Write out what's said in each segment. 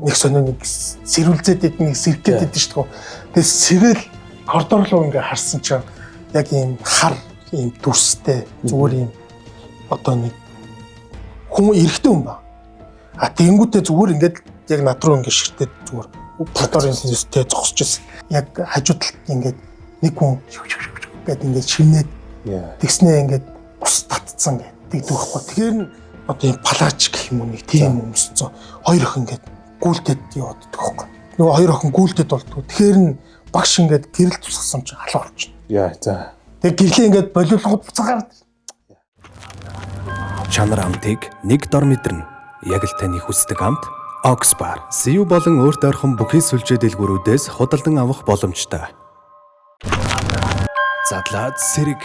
нэг сонио нэг сэрүүлзээд нэг сэргээд идэв шүү дээ. Тэгээд сэрэл коридор руу ингээ харсан чинь яг ийм хар ийм дүрстэй зүгээр ийм одоо нэг хүн эрэгтэй хүн ба. А тэгэнгүүтээ зүгээр ингээд яг над руу ингээ ширтээд зүгээр коридорын системтэй зогсож байсан. Яг хажуу талд ингээд нэг хүн гэдэг ингээд шинээд тэгснээ ингээд ус татцсан гэдэг байхгүй. Тэгэхээр нь одоо ийм палач гэх юм уу нэг тийм өмсцэн хоёр охин ингээд гүйлтэд яваад байгаа байхгүй. Нөгөө хоёр охин гүйлтэд болдгоо. Тэгэхээр нь багш ингээд гэрэл тусгасан чинь халуун болчихно. Яа за. Тэгээ гэрлээ ингээд болиулгууд буцаагаад чанар амтыг нэг дор мэдэрнэ. Яг л таны хүсдэг амт Oxbar. Сив болон өөрт ойрхон бүхий сүлжээ дэлгүүрүүдээс худалдан авах боломжтой. Задлаад сэрэг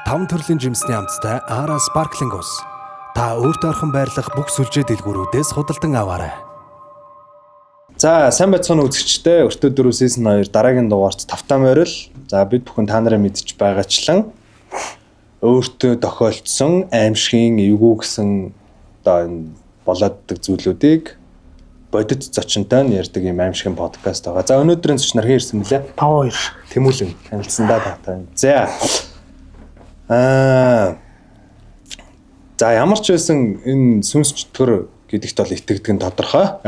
5 төрлийн жимсний амттай Ara Sparkling ус. Та өөрт ойрхон байрлах бүх сүлжээ дэлгүүрүүдээс худалдан аваарай. За сайн байцгаана үзэгчдээ. Өртөө 4 season 2 дараагийн дугаарт тавтаа морил. За бид бүхэн та нараа мэдчих байгаачлан өөртөө тохиолдсон аимшигын эвгүй гэсэн одоо энэ болооддаг зүйлүүдийг бодит зочинтой нь ярьдаг юм аимшигын подкаст байгаа. За өнөөдрийн зочин нар хэн ирсэн бэлээ? 5-2. Тэмүүлэн танилцсандаа таатай. За. За ямар ч байсан энэ сүнс чөтгөр гэдэгт бол итгэдэг нь тодорхой.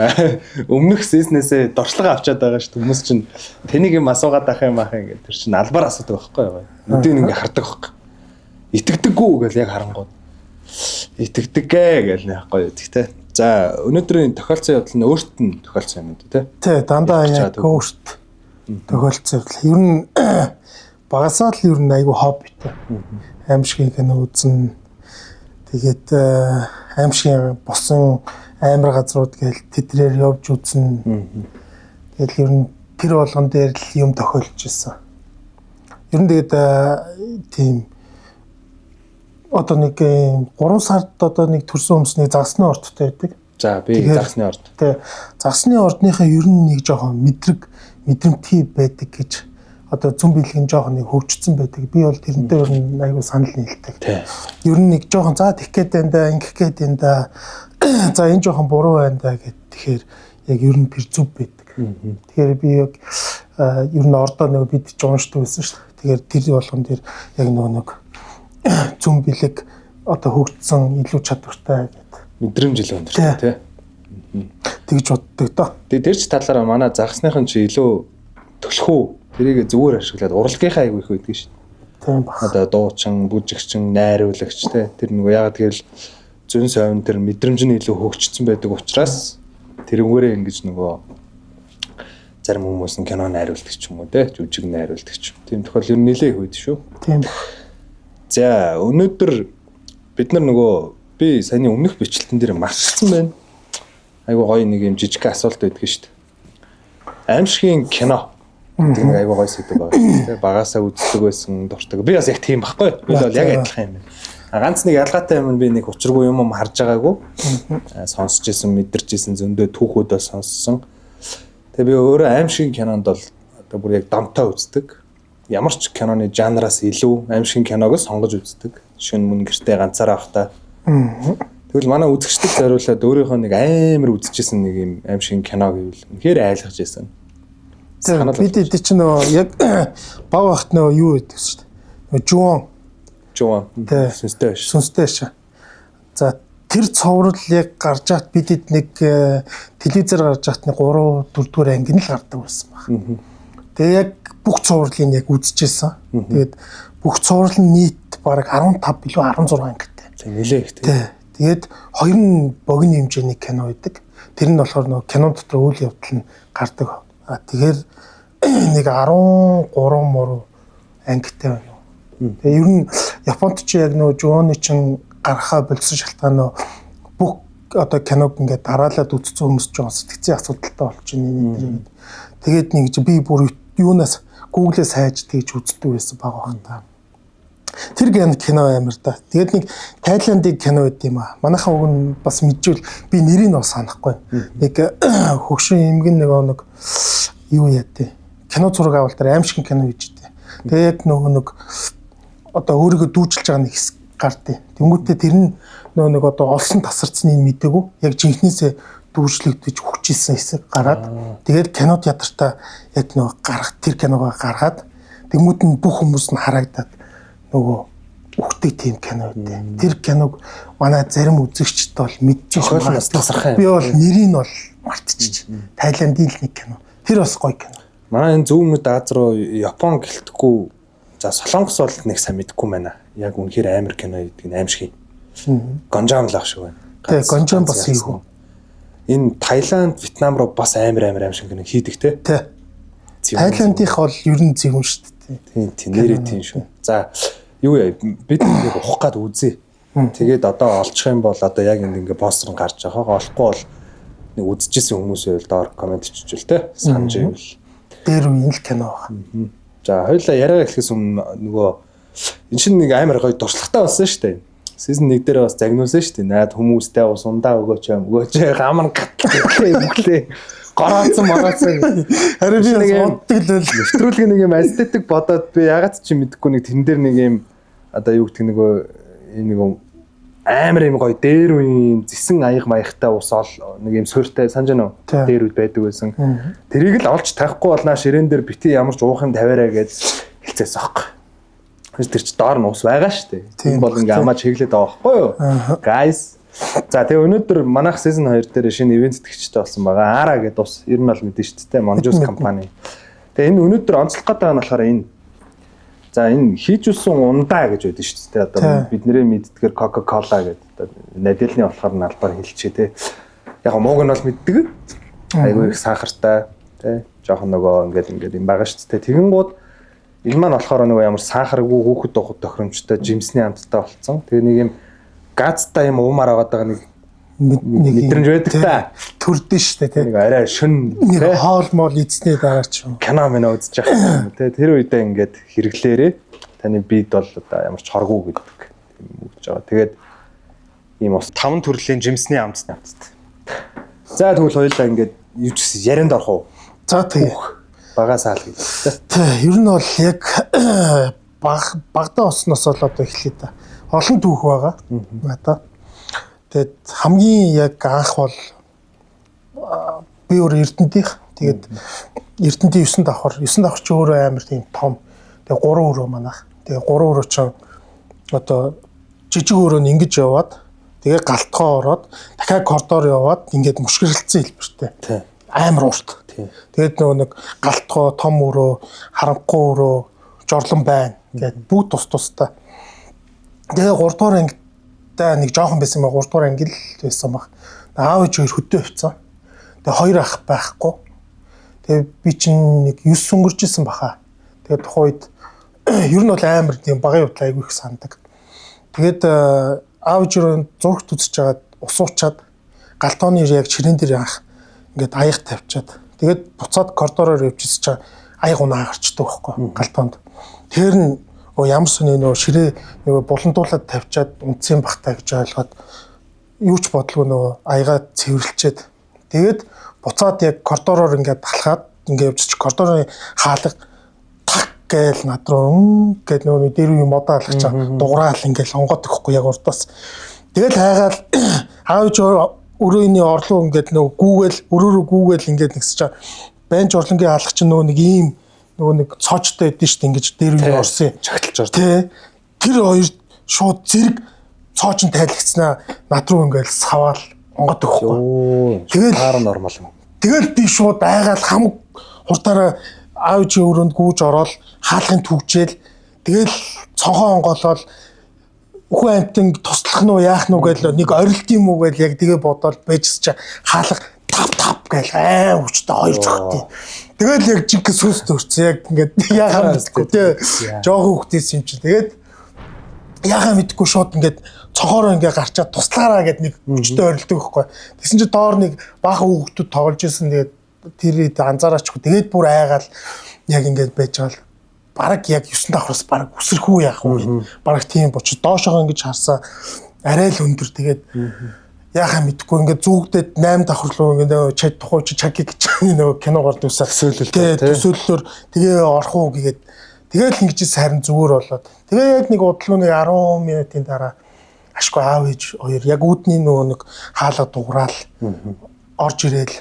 Өмнөх сеснээсээ дорчлого авчаад байгаа шүү дээ. Хүмүүс чинь тэнийг юм асуугаад ах юм гэдэг тэр чинь албаар асуудаг байхгүй юу? Нүдэн ингээ хардаг байхгүй. Итгэдэггүй гэж яг харангууд. Итгэдэггээ гэж яахгүй тэгтэй. За өнөөдрийн тохиолцсон явдал нь өөрт нь тохиолцсон юм дээ, тий. Дандаа яг өөрт тохиолцсон явдал. Ер нь багасаа л ер нь айгүй хоббитэй. Аимшигын кино үзэн. Тэгээд аимшигын босон амар газрууд гээл тэдрээр явж үзэн. Тэгээд ер нь тэр болгон дээр л юм тохиолж ирсэн. Ер нь тэгээд тийм одоо нэг 3 сард одоо нэг төрсөн өмсний загсны ордтой байдаг. За би загсны орд. Тэ загсны ордныхаа ер нь нэг жоохон мэдрэмтгий байдаг гэж одоо зүн билгийн жоохон нэг хөгжсөн байдаг. Би бол тэрнтэй ер нь айгүй санал нийлдэг. Ер нь нэг жоохон за тэгэх гээд байна да, ингэх гээд байна да. За энэ жоохон буруу байна да гэд тэгэхээр яг ер нь тэр зүв байдаг. Тэгэхээр би яг ер нь ордоо нэг бид ч уншдаг байсан шүү дээ. Тэгэхээр тэр болгон дээр яг нэг зүн бэлэг одоо хөгжсөн илүү чадвартай гэдэг мэдрэмж илүү өндөртэй тий. Тэгж боддог доо. Тэгээ тэр ч талаараа манай загсныхан чи илүү төлхөө тэрийг зүгээр ашиглаад урлагийнхаа аяг их байдаг шүү дээ. Тийм баг. Одоо дуучин, бүжигчин, найруулагч тий. Тэр нөгөө яагаад гэвэл зүн совин тэр мэдрэмж нь илүү хөгжсөн байдаг учраас тэрнгээрээ ингэж нөгөө зарим хүмүүс нь кино найруулдаг ч юм уу тий. Жүжиг найруулдаг ч юм. Тийм тохиол ер нь нэлээ их байдаг шүү. Тийм. За өнөөдөр бид нар нөгөө би саяны өмнөх бичлэгтэн дээр марцсан байна. Айгуу гоё нэг юм жижиг асуулт байдаг шүү дээ. Аимшигын кино гэдэг нэг айгуу гоё сэдв байгаа шүү дээ. Багасаа үздэг байсан, дуртай. Би бас яг тийм байхгүй. Би бол яг адилхан юм байна. Ганц нэг ялгаатай юм нь би нэг учиргүй юм харж байгаагүй. Сонсч ирсэн, мэдэрч ирсэн зөндөө түүхүүд бол сонссон. Тэгээ би өөрөө аимшигын кинонд бол одоо бүр яг домтой үздэг. Ямар ч киноны жанраас илүү аимшигын киног сонгож үздэг. Шин мөн гэртээ ганцаараа авахта. Тэгвэл манай үзэгчдэд зориулаад өөрийнхөө нэг амар үзчихсэн нэг юм аимшигын кино гэвэл үнэхээр айлгаж байсан. Бид эд чинь нөө яг баг багт нөө юу гэдэг шүү дээ. Жуан. Сүнстэй ш. Сүнстэй ш. За тэр цоврол яг гарч ат бид эд нэг телевизээр гарч ат нэг 3-4 дугаар анги нь л гардаг байсан баг. Тэгээ яг бүх цувралыг яг үзчихсэн. Тэгээд бүх цуврал нь нийт бараг 15 билүү 16 ангитай. За нэлээ ихтэй. Тэгээд хоёр нь богино хэмжээний кино байдаг. Тэр нь болохоор нөгөө кино дотор үйл явдал нь гардаг. Тэгэхээр нэг 13 муу ангитай байна. Тэгээ ер нь Японд ч яг нөгөө Жуоны чин гарахаа болсон шалтгаан бүх одоо киног ингээд дараалаад үзсэн хүмүүс ч сэтгцийн асуудалтай болчихно. Тэгээд нэг би бүр юунаас Google-ээс хайж тэгж үздэг байсан баг байна. Тэр кино амар да. Тэгээд нэг Тайландын кино байд юм аа. Манайхаа уг нь бас мэдвэл би нэрийг нь санахгүй. Нэг хөгшин эмгэн нэг юу яа тий. Кино зураг авалтаар аимшигын кино гэж дээ. Тэгээд нэг одоо өөрийгөө дүүжилж байгаа нэг хэсэг гардыг. Тэнгүүтээ тэр нь нэг одоо олсон тасарцныг мэдээгүй. Яг жинхнээсээ дүүжлэгдэж хүчилсэн хэсэг гараад тэгээд кино театртаа яг нөгөө гарах тэр киногоо гаргаад тэгмүүд нь бүх хүмүүс нь харагдаад нөгөө үхдэг тийм кино үү. Тэр киног манай зарим үзэгчд бол мэдчихэж тасархаа. Би бол нэрийг бол мартчих. Тайландын л нэг кино. Тэр бас гоё кино. Манай энэ зөв өмнөд Аз руу Япон гэлтэхгүй за Солонгос бол нэг сайн мэдэхгүй байна. Яг үнэхээр амар кино гэдэг нь аимшиг. Гонжам л ах шиг байна. Тэгээ гонжам бас хийв. Энэ Таиланд, Вьетнам руу бас амар аимшиг кино хийдэг те. Тэ. Тайландынх бол ер нь зэвүүн шүү дээ. Тийм нэрээ тийм шүү. За юу яа бид нэг ухах гад үзье. Тэгээд одоо олчих юм бол одоо яг ингэ постэр нь гарч байгаа. Олохгүй бол нэг үзчихсэн хүмүүсээ л доор комент хийчихвэл те. Санаж ивэл. Дээр үеийн л кино байна. За хоёулаа яриа эхлэхээс өмнө нөгөө энэ чинь нэг амар гоё дуршлагтай болсон шүү дээ. Season 1 дээр бас загнуулсан шүү дээ. Наад хүмүүстэй ус ундаа өгөөч гамар гатлээ. Гороодсон мороодсон. Харин би боддог л нэвтрүүлэг нэг юм эстетик бодоод би ягаад ч мэдэхгүй нэг тэн дээр нэг юм одоо юу гэдэг нөгөө энэ нэг амар юм гоё дээр үеийн зисэн аяг маягтай ус ол нэг юм суурьтай санаж байна уу? Дээр үед байдаг байсан. Тэрийг л олж тавихгүй болнаа ширээн дээр бити ямар ч уух юм тавиараа гэж хэлцээс аахгүй. Тэр чи доор нь ус байгаа шүү дээ. Тийм бол ингээ амаа чиглээд байгаа байхгүй юу? Guys. За тэгээ өнөөдөр манайх season 2 дээр шинэ ивент тэтгэгчтэй болсон байгаа. Ара гэдэг ус ер нь бол мэдэн шүү дээ. Monjus компани. Тэгээ энэ өнөөдөр онцлох гэдэг нь болохоор энэ. За энэ хийжүүлсэн ундаа гэж байдаг шүү дээ. Одоо бидний мэддгээр Coca-Cola гэдэг. Наделны болохоор нь албаар хэлчихэ те. Яг мууг нь бол мэддэг. Айгүй их сахартай те. Жохон нөгөө ингээд юм байгаа шүү дээ. Тэгэн гууд энэ маань болохоор нөгөө ямар сахаргүй хүүхэд доход тохиромжтой жимсний амттай болцсон. Тэгээ нэг юм газтай юм уумаар байгаа нэг мэдрэмж байдаг та. Төрдөн шүү дээ тий. Нэг арай шүн нэг хоол моол эзний дараа ч юм. Кино мэнэ үзэж байгаа юм тий. Тэр үедээ ингээд хэрэглээрээ таны бид бол одоо ямар ч хоргүй гэдэг юм үзэж байгаа. Тэгээд ийм бас 5 төрлийн жимсний амттай. За тэгвэл хоёулаа ингээд юу ч гэсэн ярианд орох уу? За тэгээ багасаа л гэдэг. Тий, ер нь бол яг багада осноос бол одоо эхлэе та. Олон түүх байгаа. Надаа. Тэгээд хамгийн яг анх бол би өөр Эрдэнтийнх. Тэгээд Эрдэнтийн 9 давхар ч өөрөө амар тийм том. Тэгээд 3 өрөө манайх. Тэгээд 3 өрөө чинь одоо жижиг өрөө нь ингэж яваад тэгээд галтгоо ороод дахиад коридор яваад ингээд мөшгөрлөлцсөн хэлбэртэй. Тий. Амар урт. Тэгээд нөгөө нэг галтгоо, том өрөө, харанхуй өрөө, жорлон байна гэдэг бүгд тустай. Тэгээ 3 дугаар ангидаа нэг жоохон байсан ба 3 дугаар анги л байсан баг. Аав ээж хоёр хөдөө авцсан. Тэгээ 2 ах байхгүй. Тэгээ би чинь нэг 9 өнгөржсэн баха. Тэгээ тухайд ер нь бол амар тийм багын хувьд айгүй их сандаг. Тэгээд аав ээж хоёр зургт үзэж жагаад усуучаад галтооны яг чирэн дээр анх ингээд аяг тавьчаад тэгээд буцаад коридороор явжсэн чинь аяг унаа гарчдаг байхгүй галтоонд. Тэр нь ямар сони нөгөө ширээ нөгөө буландуулаад тавьчаад унтсан бахтай гэж ойлгоод юу ч бодлого нөгөө аягаа цэвэрлчээд тэгээд буцаад яг коридороор ингээд талхаад ингээд явж чи коридорын хаалга так гээл над руу гээд нөгөө дээр үе модоо алгаж дуграал ингээд онгоод өгөхгүй яг урдаас тэгээд хайгаал аавч өрөөний орлоо ингээд нөгөө гүүгээл өрөөрөө гүүгээл ингээд нэгсэж байн жорлонгийн хаалга чинь нөгөө нэг цоочтой байдэн шүү дээ ингэж дээр үе орсон чагталж орсон. Тэ. Тэр хоёр шууд зэрэг цоочон тайлгцснаа над руу ингээл саваал онгод өгөхгүй. Тэгэл таар нормал юм. Тэгэл би шууд айгаал хамаг хурдаараа аавч өрөөнд гүүж ороод хаалгын түгжээл тэгэл цонхоо онгоолол үхүү амтэн туслах нь уу яах нь уу гэж нэг орилт юм уу гэж яг тэгээ бодоод байжс чи хаалга тап гэж хүчтэй хоёр зогтъё. Тэгэл яг жиг сүнс төрсөн яг ингээд яхаа мэдгүй тий. Жохон хөвгтээс юм чи тэгээд яхаа мэдгүй шууд ингээд цохороо ингээд гарчаад туслаараа гэд нэг хүчтэй орилдог байхгүй. Тэгсэн чи доор нэг баахан хүүхдүүд тоглож исэн тэгээд тэр анзаараач. Тэгээд бүр айгаал яг ингээд байж байгаа л бараг яг 9 давхраас бараг үсрэхүү яах вэ? Бараг тийм боч доошоо ингэж харсаа арай л өндөр тэгээд яхаа мэдгүй ингээд зүгдээд 8 давхар руу ингээд чад тухай чи чаки гэж нөгөө кино гардаг усаа төсөөллөөр тэгээ орох уу гэгээд тэгээл ингэж харин зүгээр болоод тэгээ яг нэг удлууны 10 минутын дараа ашгүй аав ээж хоёр яг үүдний нөгөө нэг хаалга дуграал орж ирээл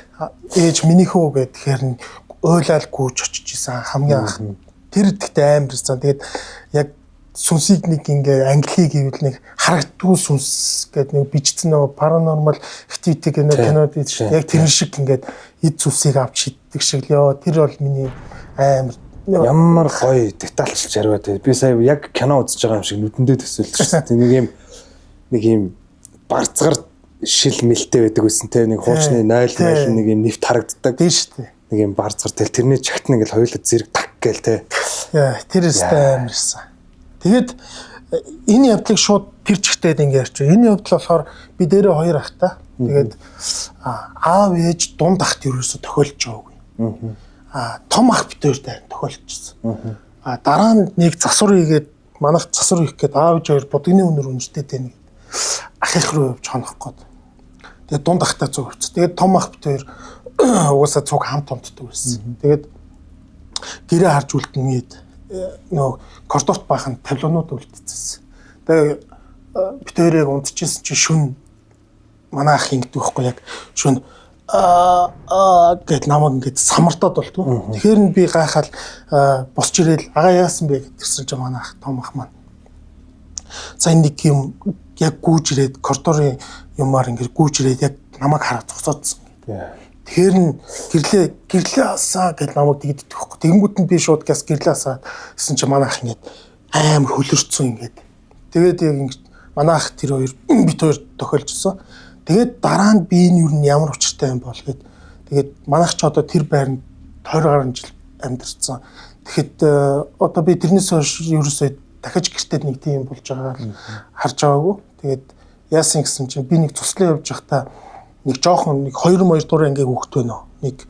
ээж минийхөө гэхээр нь ойлаал гүйж очиж исэн хамгийн анх. Тэр ихтэй амар байсан. Тэгээд яг сүнсийг нэг ингээ англиг гэвэл нэг харагддгүй сүнс гэдэг нэг бичсэн нөгөө paranormal activity гэх кинод шүү дээ. Яг тэр шиг ингээд эд сүнсийг авч шиддэг шиг л ёо. Тэр бол миний амар ямар гоё детальчилж яриа тий. Би сая яг кино үзэж байгаа юм шиг нүдэндээ төсөөлдөг шүү дээ. Нэг юм барцгар шил мэлтэй байдаг гэсэн тий. Нэг хуучны 0 нэг юм нэвт харагддаг. Тийм шүү дээ. Нэг юм барцгар тэл тэрний чагт нэг л хоёулаа зэрэг так гээл тий. Яа, тэр өстэй амарсан. Тэгээд энэ явдлыг шууд тэр чигтээд ингэ ярьчих. Энэ явдал болохоор би дээрээ хоёр ахтай. Тэгээд аав ээж дунд ахт ерөөсө тохиолж байгаагүй. Том ах битээр дайр тохиолжсэн. Дараа нь нэг засвар хийгээд манайх засвар хийх гээд аав ээж хоёр будганы өнөр үнэртэй тань гэд ах их руу явж хонох гээд. Тэгээд дунд ахтай цуг авчих. Тэгээд том ах битээр угаасаа цуг хамт томтдог байсан. Тэгээд гэрээ харж үлдэнгээд нөгөө коридорт баахан тавилуунууд үлдчихсэн. Тэгээ битээрээ унтчихсэн чи шүн манай ах ингэдэг байхгүй яг шүн гэд намайг ингээд самартаад болтгоо. Тэгэхээр нь би гайхаад босч ирээл ага яасан бэ гэдгсэн чи манай ах том ах маань. За нэг юм яг гүүж ирээд коридорын юмар ингээд гүүж ирээд яг намайг хараад зогсоодсон. Тэгэхээр нь гэрлээ асаа гэж намайг тэгдэдэг хөхгүй. Тэгэнгүүт нь би шууд газ гэрлээ асаа гэсэн чи манай ах ингээд амар хөлөрцөн ингээд. Тэгээд яг ингээд манай ах тэр хоёр бит хоёр тохиолжсон. Тэгээд дараа нь би энэ юу нь ямар учиртай юм бол гэд. Тэгээд манай ах ч одоо тэр байранд 20 гаруй жил амьдарсан. Тэгэхэд одоо би тэрнээс хойш ерөөсөө дахиж гэртээ нэг тийм болж байгааг харж байгаагүй. Тэгээд яасан гэсэн чинь би нэг туслан явж байхдаа нэг жоохон нэг 2 дуурай ингээ хөвгт байна. Нэг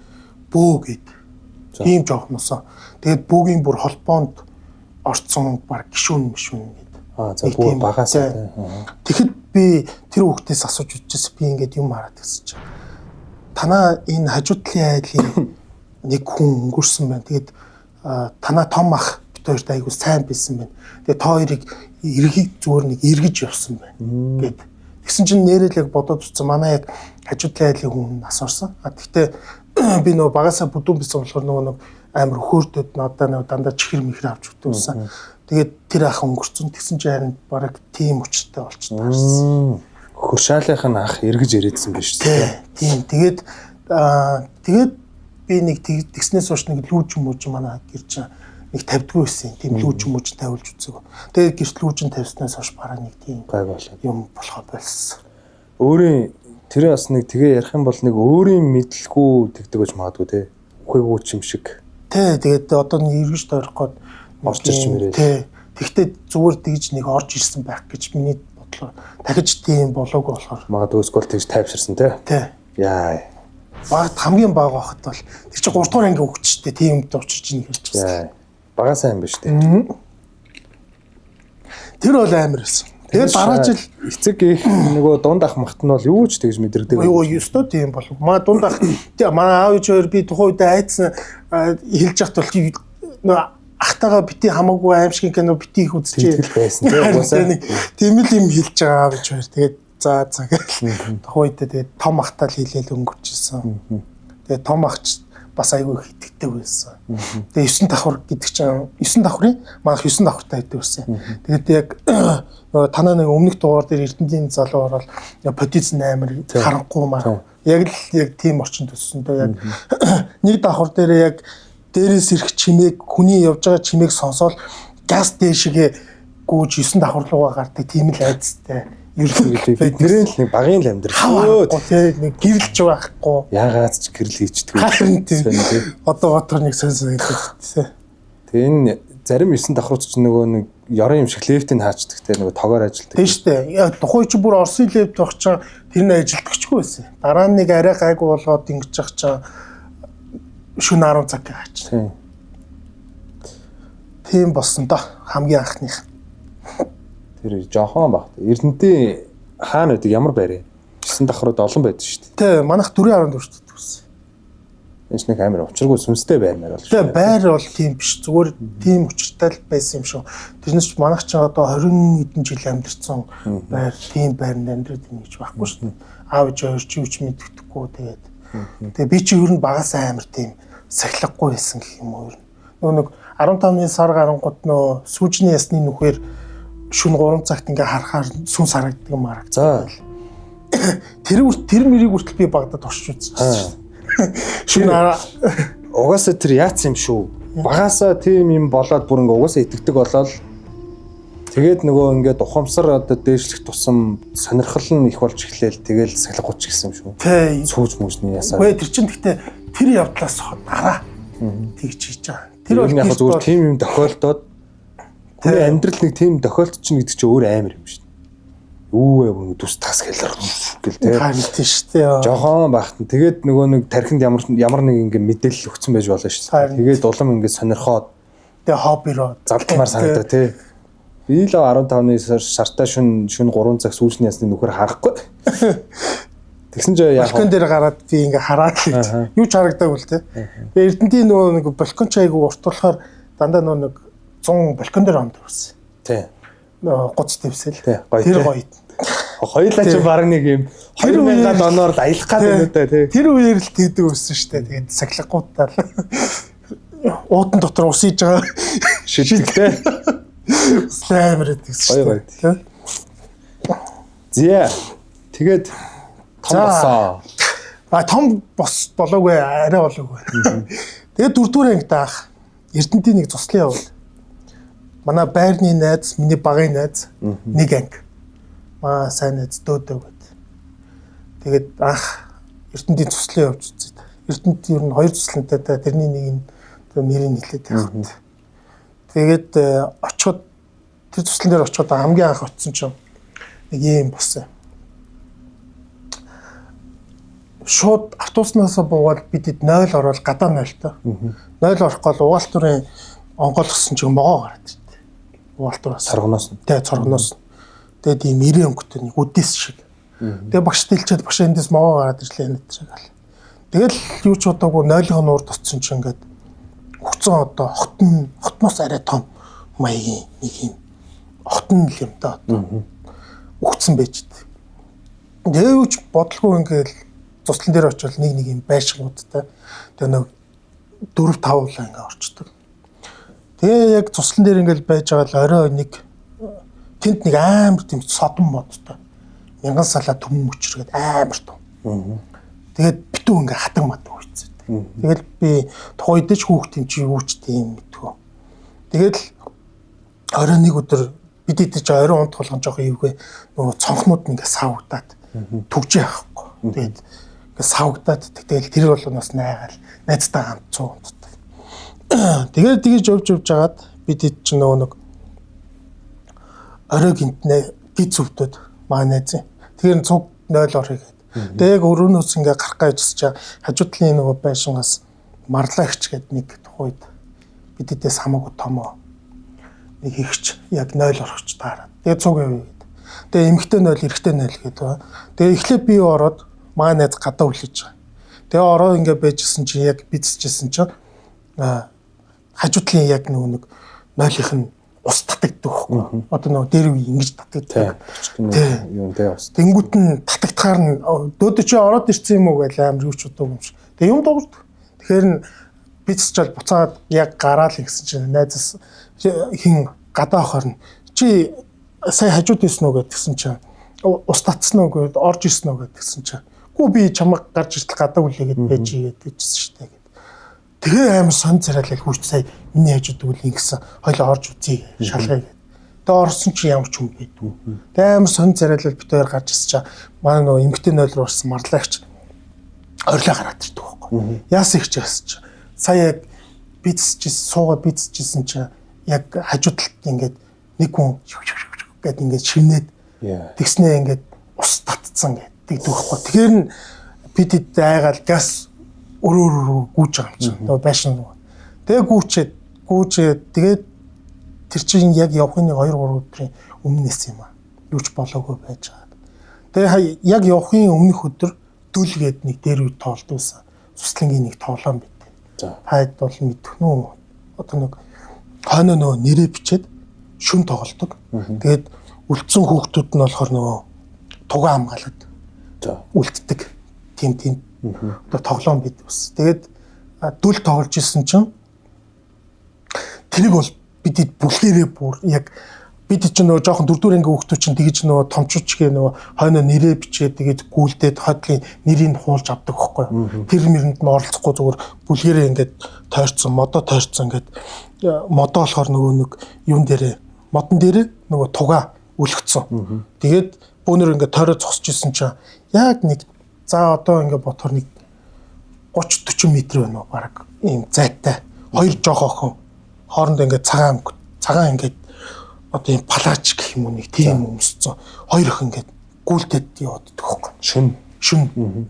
бөө гэд. Тийм жоохносоо. Тэгээд бөөгийн бүр холбоонд орцсон баг гişүүн гэд. За бүр багасаа. Тэгэхэд би тэр хүүхдээс асууж үзчихсэн би ингээд юм хараад гэсэн чинь. Танаа энэ хажуудлын айлын нэг хүн өнгөрсөн байна. Тэгээд танаа том ах бит хоёрт айгуу сайн байсан байна. Тэгээд та хоёрыг эргийг зүгээр нэг эргэж явсан байна гэд. Тэгсэн чинь нэрэл яг бодоод үзсэн. Манай яг хажуудлын айлын хүн асуурсан. Гэхдээ би нөгөө багасаа бүдүүн байсан болохоор нөгөө амар хөөрдөд надаа нөгөө дандаа чихэр мэхэр авч өгдөөсөн. Тэгээд тэр ах өнгөрцөн тэгсэн чинь харин бараг тийм өчтэй болчихсон. Хөршаалынх нь ах эргэж ирээдсэн биш үү? Тийм. Тэгээд би нэг тэгснээс хойш нэг лүүж мууж манай гэрч нэг тавьдгүй байсан. Тийм лүүж мууж тавьулж үзээг. Тэгээд гэрч лүүжин тавьснаас хойш бараг нэг тийм гай болоод юм болохоо болсон. Өөрийн тэр бас нэг тэгээ ярих юм бол нэг өөрийн мэдлгүй тэгдэг гэж магадгүй те. Үхээгүй ч юм шиг. Тэгээд одоо нэг эргэж тойрох гээд орж ирж мэрээ. Тэгтээ зүгээр тэгж нэг орж ирсэн байх гэж миний бодлоо. Дахиж тийм болоогүй болохоор магадгүй эсвэл тэгж тайвширсан те. Яа. Багт хамгийн бага байхад бол тэр чинь 3 дугаар анги өгчтэй тийм юмд очиж ийн хэлж байна. Багасаа юм биш те. Тэр бол амар байсан. Тэгээд дараа жил эцэг их нөгөө дунд ах махт нь бол юу ч тэгж мэдэрдэг. Йоо ёстой тийм болов. Маа дунд ах манай аав ээж хоёр би тухайн үед айдсан хэлж яхад бол нөгөө ахтайгаа бити хамаагүй аимшиг кино бити их үзчихээ байсан тийм. Тийм л юм хэлж байгаа аав ээж хоёр. Тэгээд за гэл тухайн үед тэгээд том ахтаа л хэлээл өнгөрчихсэн. Тэгээд том ахч бас айгүй хитгтэй байсан. Тэгээд 9 давхар гэдэг чинь 9 давхрын манайх 9 давхартай байдаг байсан. Тэгээд яг танаа нэг өмнөх дугаар дээр Эрдэнэгийн залуу орол потиц 8 харанхуй маа. Яг тийм орчинд төссөн дөө яг нэг давхар дээр яг дээрээс ирэх чимээг хүний явж байгаа чимээг сонсоол газ дээшгээ гүйж 9 давхар руугаа гардаг тийм л айцтай. Бид нэрэл нэг багын л амьдрал. Нэг гэрэлж байхгүй. Яагаад ч гэрэл хийчдэг. Одоо готор нэг сонсон гэдэг. Тэгээ энэ зарим 9 давхрууч ч нөгөө нэг ёрон юм шиг лефтийг хаачдаг те нөгөө тоогоор ажилдаг. Тийм шүү дээ. Яг тухай чи бүр Оросын лефт байх чинь тэр нь ажилдагчгүй байсан. Дараа нь нэг арай гайгүй болгоод ингэж явах чинь шөнө 10 цаг гаач. Тийм болсон доо хамгийн анхных. Тэр жоохон багт. Эрдэнэтэй хаана байдаг ямар байраа? 9 давхрууд олон байдаг шүү дээ. Тий, манайх 4.14-т төссөн. Энд нэг амар учиргүй сүнстэй байрмаар болж. Тий, байр бол тийм биш. Зүгээр тийм учиртай л байсан юм шүү. Тэрнээс ч манайх ч одоо 20 хэдэн жил амьдэрсэн байр, тийм байранд амьдраад байна гэж байхгүй шүү дээ. Аав ээж хоёр ч юу ч мэддэхгүй тэгээд Тэгээ би чи ер нь багаас амар тийм сахилгагүй байсан гэх юм уу ер нь. Нөгөө 15-ны сар гарангууд нөө сүүжний ясны нүхээр шүн 3 цагт ингээ харахаар сүнс харагддаг юм аа. За. Тэр мэрийг хүртэл би багтаад туршиж үзсэн. Шүн угаасаа тэр яац юм шүү. Багаасаа тийм юм болоод бүр ингээ угаасаа итгэдэг болоод тэгээд нөгөө ингээд ухамсар одоо дээшлэх тусам сонирхол нь их болж эхлээл тэгэл сахилгууч гисэн юм шүү. Тий. Сүүж мүжний ясаа. Үгүй тэр чинь гэхдээ тэр явдлаас дараа тэгж хийж байгаа. Тэр бол яг зүгээр тийм юм тохиолдоод хүний амьдрал нэг тийм тохиолдчихно гэдэг чинь өөр амар юм шүү. Юу вэ түс тас хэлэр гэл тий. Харин шүү дээ. Жохон байхад нь тэгээд нөгөө нэг тархинд ямар нэг ингээ мэдээлэл өгсөн байж болно шүү. Тэгээд улам ингээ сонирхоод тэгээ хоббироо залдмаар санагдаа тий. Би л 15-ны сартаа шүн 3 цаг сүүлчний ясны нүхэр харахгүй. Тэгсэн чинь яг балкон дээр гараад би ингээ хараад л юу ч харагдаагүй л тий. Тэгээ Эрдэнтийн нөгөө нэг балкон чайг урт болохоор дандаа нөгөө нэг 100 балкон дээр онд байсан. Тий. Гоц дэвсэл. Тэр гоё. Хоёулаа ч баг нэг юм 2000-аад оноор л аялах гад байна да тий. Тэр үеэр л тэгдэг өссөн шүү дээ. Тэгээд сахилгагуудаа л уудан дотор ус ийж байгаа шидэгтэй. Амар гэдэгсэн шүү дээ. Зя. Тэгээд том босоо. Том бос болоогүй арай болоогүй. Тэгээд 4-р анги даах Эрдэнтийн нэг цуслын явуул. Манай байрны найз, миний багын найз нэг анги. Маа сайн найз дөөдөө гэд. Тэгээд анх Эрдэнтийн цуслын явж үзээд. Эрдэнэт ер нь 2 цуслантай та тэрний нэг нь нэрийг хэлээд явах. Тэгээд очиод тэр цуслан дээр очиод хамгийн анх очисон чинь нэг юм болсон. Шууд автобуснаас буугаад бидэд 0 ороод гадаа 0-той. 0 орох гол угаалтурын онгойлгосон чинь могоо гараад ирдэ. Угаалтураас цоргоноос нь. Тэ цоргоноос. Тэгээд ийм 90 өнгөтэй нэг үдэс шиг. Тэгээд багш дэлчээд багш эндээс могоо гараад ирлээ энэ шиг гал. Тэгэл юу ч удаагүй 0-ын нуур тотсон чинь ингээд хүцэн одоо хотноос арай том маягийн нэг юм хотн л юм да одоо өгцөн байж дээ. Тэгээ юу ч бодлого ингээл цуслан дээр очивол нэг юм байшгуудтай тэгээ нэг 4-5 улаан ингээ орчдөг. Тэгээ яг цуслан дээр ингээл байж байгаа л орой нэг тэнд нэг амар тийм содон модтой 1000 салаа төмөн өчргээд амар том. Тэгээд битүү ингээ хатаг мадаг үйцээ. Тэгэл би тухайд ч хүүхд юм чи юу ч тийм мэдгүй. Тэгэл орой нэг өдөр бид идэж орой унт болгон жоох ийвгүй нөгөө цонхнууд ингээ савгдаад төгжээ авахгүй. Тэгээд ингээ савгдаад тэгэл тэр болгоноос найгаал найзтай хамт цуунтдаг. Тэгээд тэгэж явж жагаад бид ид ч нөгөө нэг орой гинтнэ гиз өвдөд маа найз. Тэр цуг 0 орё гэдэг. Тэгээ яг өрөөнөөс ингээ гарах гэж чаа хажуу талын нөгөө байшингаас марлагч гэдэг нэг тухайд бидээс хамаагүй томоо нэг ихч яг 0 орохч таараад. Тэгээ цуг явъя гэдэг. Тэгээ эмхтэй 0 эрэгтэй 0 гэдэг. Тэгээ эхлээд би ороод маа найз гадаа үлээж байгаа. Тэгээ ороо ингээ байжсэн чинь яг бицчихсэн чинь хажуу талын яг нөгөө нэг 0-ийнх нь ус татагддаг байхгүй. Одоо нөгөө дээр үе ингэж татагддаг. Юм дээ ус. Тэнгүүт нь татагдахаар нь дөөдөө чи ороод ирсэн юм уу гэж амар юу ч удаагүй юм шиг. Тэгээ юм дуурдаг. Тэгэхээр бицчэл буцаад яг гараал гэсэн чинь найзаас хин гадаа охоор нь чи сая хажууд ирсэн үү гэдгсэн чинь ус татсан уу гэд орж ирсэн үү гэдгсэн чинь гүү би чамаг гарч иртэл гадаа үлээгээд байж ийгэдчихсэн шүү дээ. Тэгээ амар сон царайлал хүүч сая миний хажууд үл ингэсэн хойлоо орж үзье шалгая гэд. Тэгээ орсон чи ямар ч юм байдгүй. Тэгээ амар сон царайлал бит хоёр гарч ирсэн чаа манай нөгөө эмгтэн 0 орсон марлагч орилоо гараад ирдэг байхгүй. Яасан их ч яасан чи сая яг бицчихсэн чи яг хажууд талд ингээд нэг хүн гэд ингээд шивнээд тэгснээ ингээд ус татцсан гэдэг байхгүй. Тэгэхээр нь бид айгаал газ өрөөр гүйж байгаа юм чинь. Тэгээ байшин руу. Тэгээ гүйчээд тэгээд тэр чинь яг явахын 2-3 өдрийн өмнөөс юм аа. Юу ч болоогүй байж байгаа. Тэгээ яг явахын өмнөх өдөр дүүлгээд нэг дээр үе тоолдсон. Цуслангийн нэг тоолоон бит. За. Хайд бол мэдэх нүү. Одоо нэг хойно нөгөө нэрээ бичээд шүн тоглодог. Тэгээд үлдсэн хүүхдүүд нь болохоор нөгөө тугаа хамгаалаад. За. Үлддэг. Тийм Одоо тоглоом бид бас. Тэгээд дүл тоглож исэн чинь тэрийг бол бидэд бүлгэрээ бүр яг бид чинь нөгөө жоохон 4 анги хүүхдүүд чинь тэгж нөгөө томчуудчгээ нөгөө хойно нэрээ бичээд тэгээд гүйлдээд хотлын нэрийг хуулж авдаг байхгүй. Тэр мэрэнд нь оролцохгүй зүгээр бүлгэрээ ингээд тойрцсон, модоо тойрцсон ингээд модоо болохоор нөгөө нэг юун дээрээ модон дээрээ нөгөө тугаа үлгцсэн. Тэгээд бөөнөр ингээд тойроо зогсож исэн чинь яг нэг за одоо ингээд ботхор нэг 30-40 м байна уу баг ийм зайтай. Хоёр жоох охин хоорондоо ингээд цагаан ингээд одоо ийм палач гэх юм уу нэг тийм өмсцэн. Хоёр охин ингээд гүйлтэд яваад байгаа байхгүй. Шүн.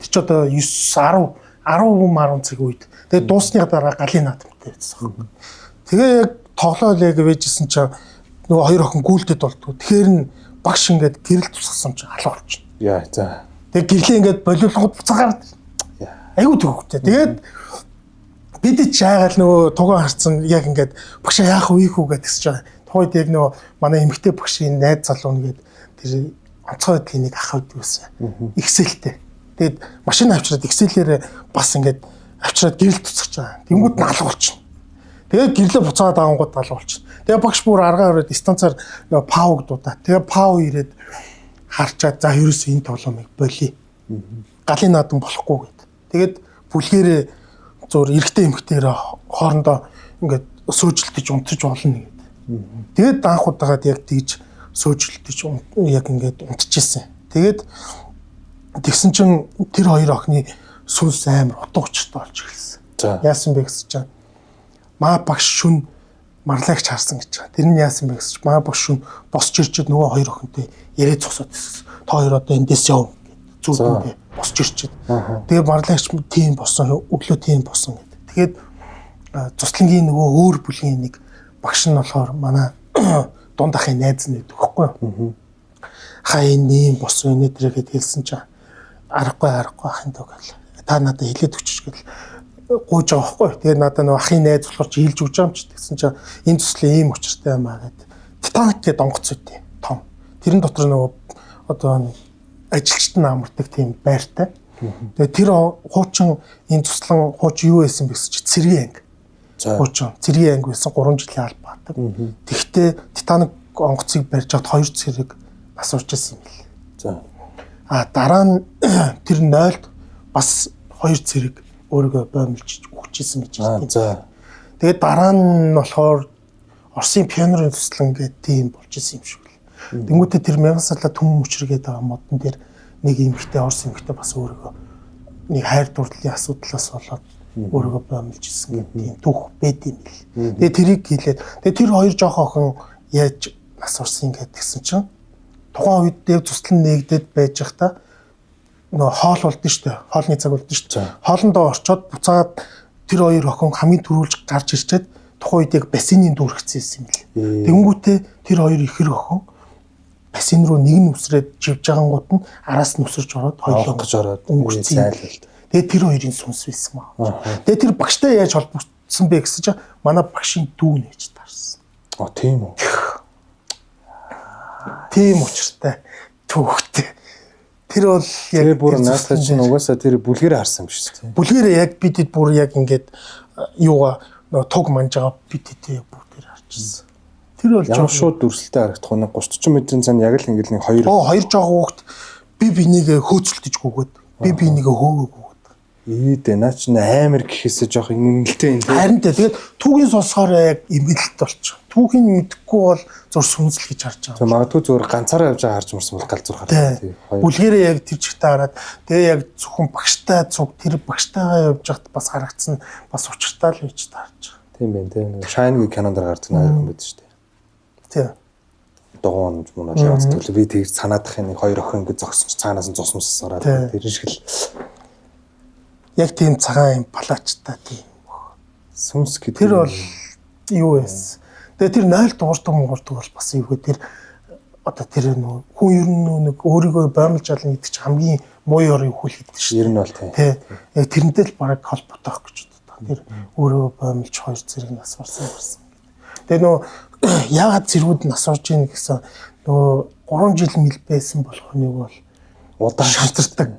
Тэр чи одоо 10 цаг үед. Тэгээд дуусны дараа галын наадамтай байсан. Тэгээ яг тоглоол яг вэжсэн чи нөгөө хоёр охин гүйлтэд болдгоо. Тэгэхээр нь багш ингээд гэрэл тусгасан чи алга болчихно. Яа за. Тэгээ гэрлээ ингээд болиулгод буцаагаар айгуу төгөвтэй. Тэгээд бид ч яагаад нөгөө тугаа харцсан яг ингээд багш яах вэ хүү гэдгс чинь тухайд яг нөгөө манай эмэгтэй багшийн найз залуу нэгэд тэр онцгой байдлын нэг ах байдаг байсан. Excel-тэй. Тэгээд машин авчираад Excel-ээр бас ингээд авчираад гэрэл туцгаж байгаа. Тэнгүүд нь алга болчихно. Тэгээд гэрлээ буцаад авангууд алга болчихно. Тэгээ багш бүр аргаа өрөөд дистанцаар нөгөө пауг дуудаа. Тэгээ пау ирээд харчаад за ерөөсөө энэ тоглоомыг болиё. Галын наадам болохгүй гэд. Тэгээд бүлгэрээ зур эрэгтэй эмэгтэйрээ хоорондоо ингээд сөөжилтөж унтаж болно гэд. Тэгээд анх удагаад яг тэгж сөөжилтөж яг ингээд унтчихсэн. Тэгээд тэгсэн чинь тэр хоёр охины сүнс амар утга учиртай болж эхэлсэн. За. Яасан бэ гэсэн чинь маа багш шүн марлагч харсан гэж байгаа. Тэр нь яасан бэ гэсэн чинь маа багш шүн босч ирчихэд нөгөө хоёр охинтой яриад зогсоод байсан. Та хоёр одоо эндээс яв зүггүй босч ирчихэд. Тэгээ марлагч тийм босон, өглөө тийм босон гэдэг. Тэгээд цуслангийн нөгөө өөр бүлгийн нэг багш нь болохоор манай дунд ахын найз нь байдаг хөхгүй юу. Хаяа нэм босон энэ дээрээ хэлсэн чинь аргагүй ахын дог гэл. Та надад хэлээд өчөж гэл гуйж байгаа хөхгүй. Тэгээд надад нөгөө ахын найз болохоор чи хэлж өгч байгаа юм чи гэсэн чинь энэ төслийн ийм учиртай юм аа гэд. Титаник гэдэг онгоц үтэй том. Тэрэн дотор нөгөө одоо ажилчид нь амардаг тийм байртай. Тэгээд тэр хуучин энэ туслан хууч юу байсан бэ гэсэн чи цэргийн анги. Хуучин цэргийн анги байсан 3 жилийн албаадаг. Тэгвэл Титаник онгоцыг барьж хад 2 цэрэг бас урж ирсэн юм бэл. За. Дараа нь тэр 0-д бас 2 цэрэг өөрийгөө боомлж өгчээсэн гэж байна. За. Тэгээд дараа нь болохоор Оросын пионерын туслан гэдэг тийм болж исэн юм шиг л. Тэнгүүтээ тэр 1000 сарлаа түмэн мөчргээд байгаа модон дээр нэг эмэгтэй Орос эмэгтэй бас өөрийгөө нэг хайр дурлалын асуудлаас болоод өөрийгөө боомлж исэн гэдэг тийм түүх байд юм бэл. Тэгээд тэрийг хэлээд тэгээд тэр хоёр жоох охин яаж нас орсон гэдгсэн чинь тухайн үед яг туслан нэгдээд байж байхдаа нөө хоол болдсон шүү дээ. Хоолны цаг болдсон шүү дээ. Хоолндоо орчоод буцаад тэр хоёр охин хамгийн түрүүлж гарч ирчээд тухайн үед яг бассейнын дүүргэсэн юм бэл. Тэнгүүтээ тэр хоёр ихэр охин бассейн руу нэг нь үсрээд живж байгангууд нь араас нь үсэрч ороод хоёулаа гэж ороод өнгөрцөн зайлвал. Тэгээд тэр хоёрын сүнс байсан маа. Тэгээд тэр багштай яаж холбогдсон бэ гэсэн чинь манай багшийн дүү нээж таарсан. Тийм үү. Тийм учиртай түүхтэй. Тэр бол яг тэр бүр наастай чинь угаасаа тэр бүлгэрээ харсан юм шүү дээ. Бүлгэрээ яг бидэд бүр яг ингээд юугаа нөгөө туг манжгаа бидэд бүр тэр харчихсан. Тэр бол ямар шууд дүрслэлтэй харагдах нь 30-40 м-ийн цаана яг л ингээд нэг хоёр жоох хүүхд би бинийгээ хөөцөлдөж гүгээд би бинийгээ хөөгөөг. Ийдээ наа чи амар гэхээсээ жоох имгэлтэй юм. Харин тэгээд түүхийн сонсохоор яг имгэлт болчих. Түүхийн мэдэхгүй бол зур сүнсэл гэж харж байгаа. Тэгээ магадгүй зүгээр ганцаараа явж байгаа харж марсан бол галзуур харагдав. Бүлгэрээ яг тэр чигтээ хараад тэгээ яг зөвхөн багштай цуг тэр багштайгаа явж байхад бас харагдсан бас учиртай л гэж таарч байгаа. Тийм байна тийм. Shining кинонд гардаг нэг юм байдаг шүү дээ. Тийм. Догоон юм уу яац төлөв би тэгж санаадахын нэг хоёр охин ингэ зогсож цаанаас нь цус ороод тэр шиг л яг тийм цагаан юм палачтай тийм. Сүнс гэдэг. Тэр бол юу вэ? Тэгээ тэр 0 дуурдаг бол бас юу вэ? Тэр одоо тэр нөө хүн ер нь нэг өөрийгөө боомлж ална гэдэг чинь хамгийн муу ёрын хүл гэдэг шүү. Ер нь бол тийм. Яг тэрнтэй л бараг холбоотой байх гэж боддог. Тэр өөрийгөө боомлж хоёр зэрэг нас барсан. Тэгээ нөө яагаад зэргүүд нас орж ийн гэсэн нөө 3 жил мэл байсан болох нэг бол удаан шантардаг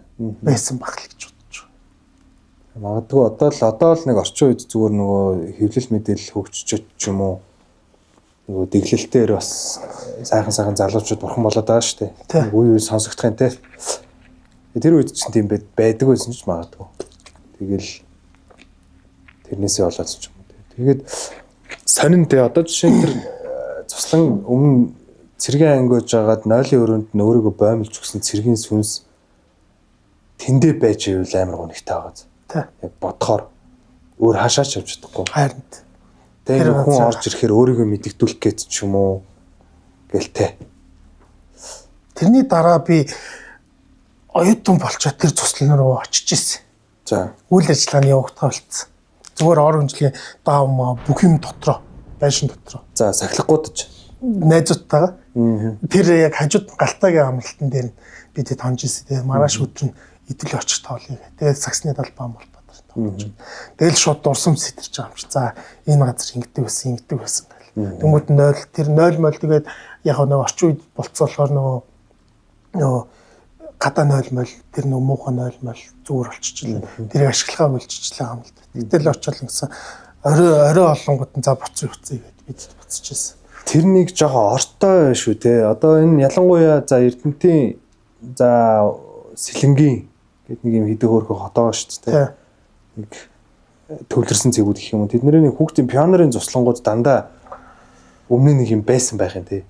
байсан баг л гэж бодож байна. Магадгүй одоо л нэг орчин үед зүгээр нөгөө хэвлэл мэдээлэл хөгжиж ч юм уу нөгөө дэглэлтээр бас сайхан залуучууд бурхан болоод байгаа шүү дээ. Үе үе сонсогдох юм те. Тэр үед чинь тийм байдаг байсан ч магадгүй. Тэгэл тэрнээсээ болоод ч юм уу. Тэгээд сонин те одоо жишээ нь тэр цуслан өмнө цэргийн ангиуж агаад нойлын өрөөнд нь өөрийгөө боомлж өгсөн цэргийн сүнс тэндээ байж ивэл амар гонхтой байгааз. Яг бодохоор өөр хаашаач явж чадахгүй. Харин тэр хүн орж ирэхээр өөрийгөө мэдэгдүүлэх гэж ч юм уу гэлтэй. Тэрний дараа би оюутан болчоод тэр цуслан руу очиж ирсэн. За. Үйл ажиллагааны явагдах болцсон. Зүгээр орон жилийн даавмаа бүх юм дотроо, байшин дотроо. За, сахилгуудж найзуудтайгаа. Тэр яг хажууд галтаагийн амралтан дээр бид тонж ирсэн. Тэгээ маргааш өдөр нь идэл очих тоолъё гэх. Тэгээ саксны талбай амралт тонж. Тэгэл шууд дурсам сэтэрч байгаа юм чи. За, энэ газар ингэдэг байсан гэл. Тэнгүүд 0 тэр 0 мол тэгээд яг нөгөө орчин үед болцоолохоор нөгөө гадаа 0 мол тэр нөгөө муухай 0 мол зүгээр болчихлоо. Тэрийг ашиглахаа болчихлоо юм л да. Гэтэл очил гэсэн орой олонгууд нь за буцъя гэд бид буцчихсан. Тэр нэг жоохон ортой шүү те. Одоо энэ ялангуяа за Эрдэнэтийн за Сэлэнгийн гэдэг нэг юм хэдэг хөөрхөн хотоо шүү дээ. Нэг төвлөрсөн цэгүүд гэх юм уу. Тэдний нэг хүүхдийн пионерын цуслангууд дандаа өмнө нэг юм байсан байх юм те.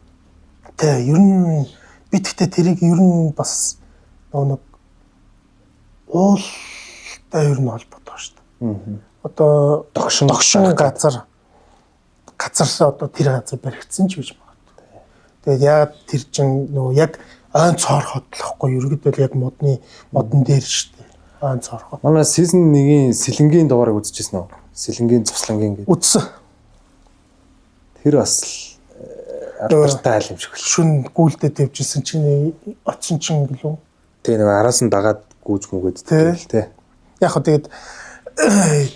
Тэ ер нь бид гэхдээ тэрийг ер нь бас нэг уултай ер нь холбоотой шүү дээ. Одоо догшин газар одоо тэр газар баригдсан ч гэж магадгүй. Тэгээд яг тэр чин нөгөө яг ойн цоор хотлохгүй ерөөдөө яг модон дээр шүү дээ. Ойн цоор хот. Манай season 1-ийн Сэлэнгийн дугаарыг үзчихсэн үү? Сэлэнгийн цуслангийн гэдэг. Үзсэн. Тэр бас артартай айл юм шиг л. Шүн гүйлдэ тавьжсэн чинь оцсон чинь гэлөө. Тэгээ нэг араас нь дагаад гүйж мүгээд тий. Яг хөө тэгээд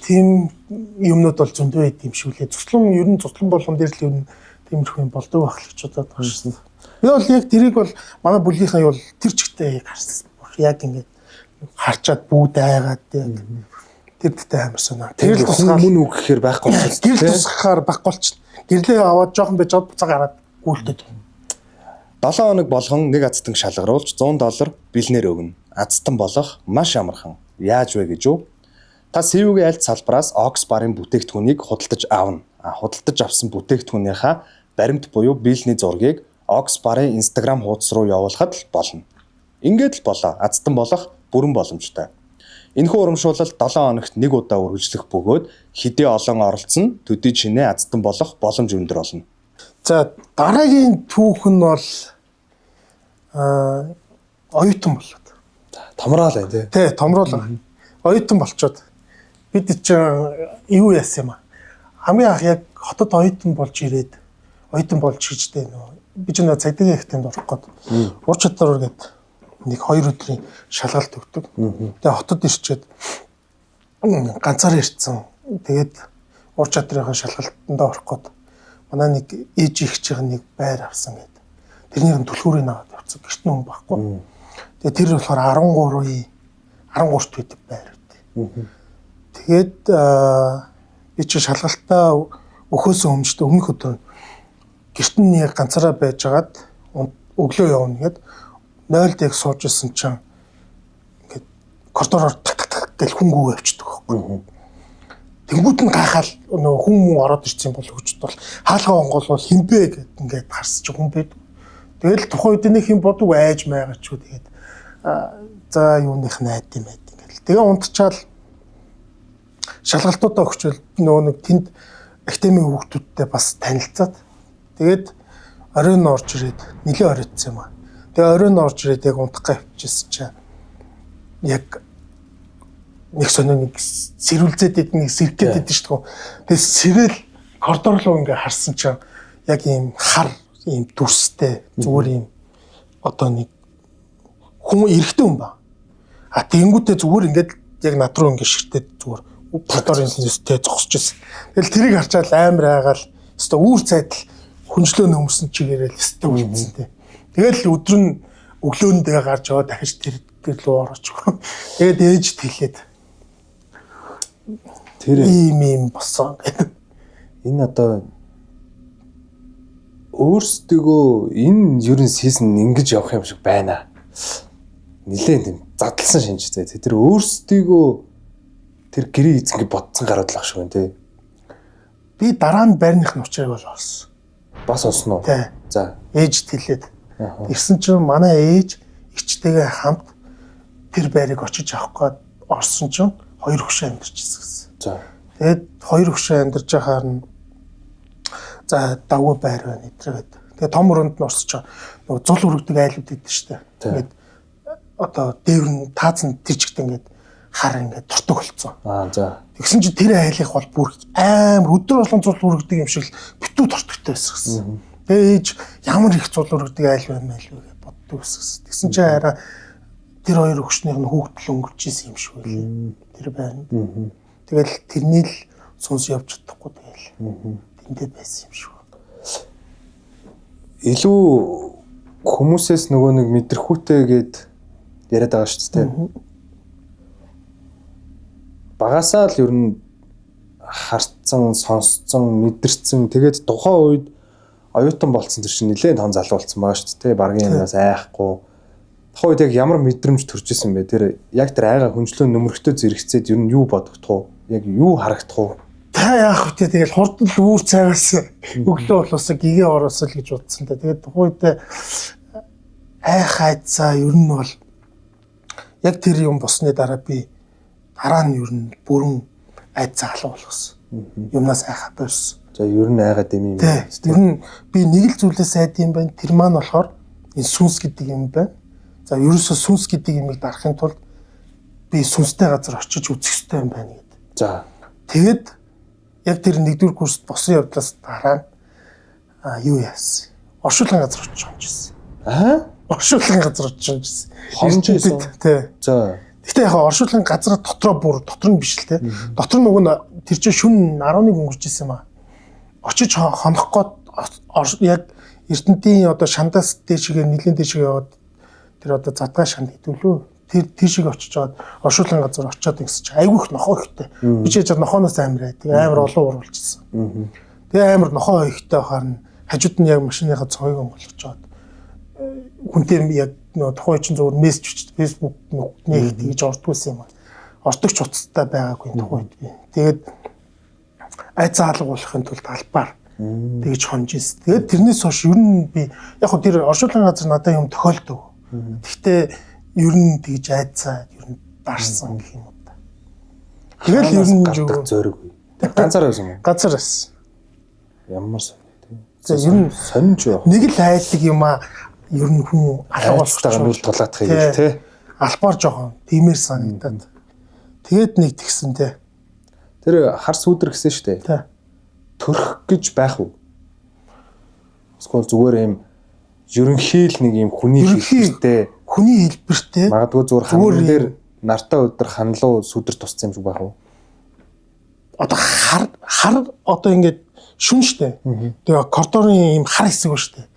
тийм юмнууд бол зөндөө байд юм шиг лээ. Цуслан ер нь цуслан болгон дээр л ер нь тиймэрхүү юм болдог байх л гэж бодоод байгаа шин. Би бол яг тэрийг бол манай бүлгийнхаа бол тэр чигтээ яг харсан. Яг ингэж харчаад бүгд айгаад яг тэр дэхтэй амар санаа. Тэр хүн мөн үг гэхээр байхгүй болчихсон. Тэр тусахаар байхгүй болчихсон. Гэрлээ аваад жоохон байж буцаа гараад гүйлдэд. 7 хоног болгон нэг азтан шалгаруулж $100 бэлнээр өгнө. Азтан болох маш амархан. Яаж вэ гэж юу? Та CV-гийн аль салбараас Oxbar-ын бүтээгдэхүүнийг худалдаж авна. Худалдаж авсан бүтээгдэхүүнийхээ баримт буюу биелний зургийг Oxbar-ын Instagram хуудас руу явуулахад л болно. Ингээд л болоо. Азтан болох бүрэн боломжтой. Энэхүү урамшуулалт 7 хоногт нэг удаа үргэлжлэх бөгөөд хэдий олон оролцсон төдий чинээ азтан болох боломж өндөр болно. За дараагийн түүх нь бол оюутан болоод. Томроо л бай тий. Тий, томроо л. Оюутан болчоод бид чинь юу яасан юм аа. Хамгийн анх яг хотод оюутан болж ирээд оюутан болж хийжтэй нөө. Би ч нөө цагдаагийн ихтэнд орох гээд ур чадвар гээд нэг 2 өдрийн шалгалт өгдөг. Тэгээ хотод ирчээд ганцаар ирсэн. Тэгээд ур чадрынхаа шалгалтанд орох гээд манай нэг ээж ихч нэг байр авсан гээд. Тэрнийг түлхүүрийг аваад явцсан. Гэрт нь хүн байхгүй. Тэгээ тэр болохоор 13 төдөг байр үү. Тэгээд би чи шалгалтаа өхөөс өмнөх өдөр гэрт нь яг ганцаараа байжгаад өглөө явна гээд 0 дэг сууж исэн чинь ингээд коридороор так гэл хүнгүү явчихдаг байхгүй. Тэнгүүд нь гайхаал нөгөө хүн ороод ирсэн бол хөвчт бол хаалгаа онгол бол хинбэ гэд ингээд харсч хүн байд. Тэгэл тухайн үед нэг юм бодог айж маягач үү тэгээд за юуных найд юм байд ингээд. Тэгээ унтчаал шалгалтуудаа өгчвөл нөгөө нэг тэнд академийн хүүхдүүдтэй бас танилцаад тэгээд оройн орж ирээд нэлээ оройтсан юм аа. Тэгээ оройн орж ирээд яг унтах гавчижсэн чинь яг нэг сонио нэг сэрүүлзээд нэг сэргээд идэв шүү дээ. Тэгээ сэрэл коридор руу ингээ харсан чинь яг ийм хар ийм дүрстэй зүгээр ийм одоо нэг хүн эрэгтэй хүн ба. А тэнгүүтээ зүгээр ингээд яг над руу ингээ ширтээд зүгээр коридорын нэстэй зогсож ирсэн. Тэгэл тэрийг харчаад амар айгаал өстө үүр цайдал хүнчлөө нөмөрсөн чигээрэл өстө үлдсэн тэ. Тэгэл өдөр нь өглөөндөө гарч яваа дахиж тэр рүү орооч. Тэгээд ээж тэлээд Тэр ийм болсон гэдэг. энэ одоо өөрсдөө энэ ерөн сизон ингэж явах юм шиг байна. Нилээн тийм задлсан шинжтэй. Тэр өөрсдөө тэр гэрээ эзэнгээ бодсон гараад л ах шиг байна тий. Би дараа нь байрных нь учрыг бол олсон. Бас олсон уу? Тий. За. Ээжд хэлээд. Ирсэн чинь манай ээж эгчтэйгээ хамт тэр байрыг очиж авах гээд орсон чинь хоёр хөшөө амьдарч ирсэн гэсэн. За. Тэгээд хоёр хөшөө амьдарч байхаар нь за давгүй байр байна эдрэгэд. Тэгээд том өрөөнд нь орсож нөгөө зул өргөдөг айлууд идэв штэ. Тэгээд одоо дээвэр нь таацсан тийчгт ингээд хар ингээд дуртаг болцсон. За. Тэгсэн чинь тэр айлынх бол бүр амар өдөр болгон зул өргөдөг юм шиг битүү дуртагтай байсан гэсэн. Тэгээд ээж ямар их зул өргөдөг айл байна мэл вэ гэж боддог гэсэн. Тэгсэн чинь арай тэр хоёр өгшнийх нь хүүхдэл өнгөрч исэн юм шиг байлээ. Тэр байна. Тэгэл тэрний л сүнс явж чадахгүй тэгэл. Тэндээ байсан юм шиг. Илүү хүмүүсээс нөгөө нэг мэдрэхүүтэй гээд яриад байгаа шүү дээ. Багасаа л ер нь харцсан, сонсцсон, мэдэрсэн. Тэгээд тухайн үед оюутан болцсон тэр чинь нэлээд том залуу болцсон байгаа шүү дээ. Баргийн юмнаас айхгүй. Тухайн үед яг ямар мэдрэмж төрж исэн бэ? Тэр яг тэр айгаа хүнчлөө нөмрөхтөө зэрэгцээд ер нь юу бодогдох уу? Яг юу харагдах уу? Та яах вэ? Тэгэл хурдан үүр цайгаас өглөө болоосоо гэгээ ороосоо л гэж бодсон та. Тэгээд тухайн үед айхайцаа ер нь бол яг тэр юм босны дараа би дараа нь ер нь бүрэн айцаа алга болгосон. Юмнаас айхаа болсон. За ер нь айгаа дэм юм. Ер нь би нэг л зүйлээс айд юм байна. Тэр маань болохоор энэ сүнс гэдэг юм байна. За ерөөсөө сүнс гэдэг юмыг дарахын тулд би сүнстэй газар очиж үзэх хэрэгтэй юм байна гэдэг. За. Тэгэд яг тэр нэгдүгээр курст босон явдлаас дараа юу яасан? Оршуулгын газар очиж хонжсэн. Оршуулгын газар очиж хонжсэн. Хонжсэн. Тий. За. Гэтэ яг оршуулгын газар дотор нь биш л те. Дотор нь нөгөө тэр чинь шүн 11 өнгөрч исэн юм аа. Очиж хонох гээд яг Эрдэнтийн одоо шандаас дээшгээ нэлийн дээшгээ яваад тэр одоо задгай шанд хэдүүлөө. Тэр тийшээ очиж аваад оршуулгын газар очиод ингэсэж айгүйх нохоо ихтэй. Би ч яж нохооноос амар айдаг. Амар олон урвалжсэн. Тэгээ амар нохоо ихтэй байхаар нь хажууд нь яг машиныхаа цогыг болгочоод хүнтэй яг нөгөө тухайн чинь зөвхөн мессеж өчт фэйсбુક нэг тэгж ордгүйсэн юм аа. Ортогч уцтай байгаагүй тухайн үед би. Тэгээд айцаа алгуулахын тулд албаар тэгж хонж ирсэн. Тэгээд тэрнээс хойш ер нь би яг хөө тэр оршуулгын газар надад юм тохиолдог. Гэхдээ ер нь тэгж айцаа ер нь дарсан гэх юм уу та. Тэгэл ер нь зөрөггүй. Ганцаараа байсан юм. Ганцаар байсан. Ямар сонь тий. За ер нь сонинч юу. нэг л айдаг юм аа ер нь хүн алга болчихтойгоо нүр тулаадах юм тий. Албаар жоохон тиймэр санагдаад. Тэгээд нэг тэгсэн тий. Тэр хар сүудэр гэсэн шүү дээ. Тий. Төрөх гэж байх уу? Эсвэл зүгээр юм ерөнхий л нэг юм хүний хэлбэртэй магадгүй зүгээр хандлын дээр нартаа өдөр ханлуу сүдэр тусцсан юм шиг байх уу? Одоо хар одоо ингээд шүн штэ. Тэгээ коридорын юм хар хэсэг ба штэ.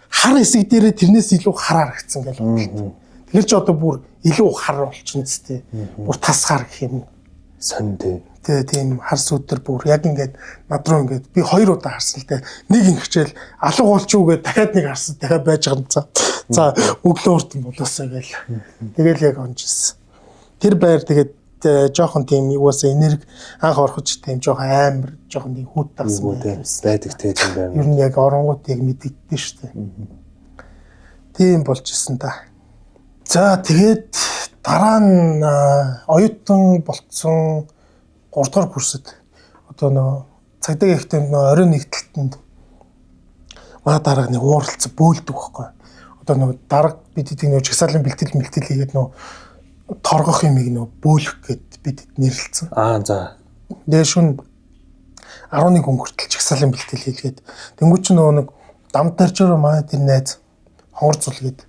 Хар хэсэг дээрээ тэрнээс илүү хар харагдсан гэж бодлоо. Тэгэхээр ч одоо бүр илүү хар болчихсон зү. Бүр тас хар гэх юм. Сонь дээ. Тэгээ тийм хар сүдэр бүр яг ингээд над руу ингээд би 2 удаа харсан л дээ. Нэг ингэчээл алга болчихоо гэдээ дахиад нэг харсан. Дахиад байж байгаа юм. За өглөө уртан болоосоо гээл. Тэгэл яг онжсэн. Тэр байр тэгээд жоохон тийм юусаа энерги анх орохч тийм жоохон амар жоохон нэг хүүт тагсан байдаг тийм байна. Ер нь яг оронгуудыг мэддэгдэн шүү дээ. Тийм болж исэн та. За тэгээд дараа нь оюутан болцсон 3 дугаар курсэд одоо нөө цагдаа ихтэй нөө оройн нэгдэлтэнд манай дарга нэг ууралцсан бөөлдөг байхгүй. Одоо нөө дарга бид эдийг нөө чагсаалын бэлтгэл хийгээд нөө торгох юмыг нөө бөөлөх гэд бид нэрлэлсэн. За. Тэгээ шүн 11 хүн хүртэл чагсаалын бэлтгэл хийлгээд тэнгуүч нөө нэг дам тарчаар манай тэр найз хонгор зулгээд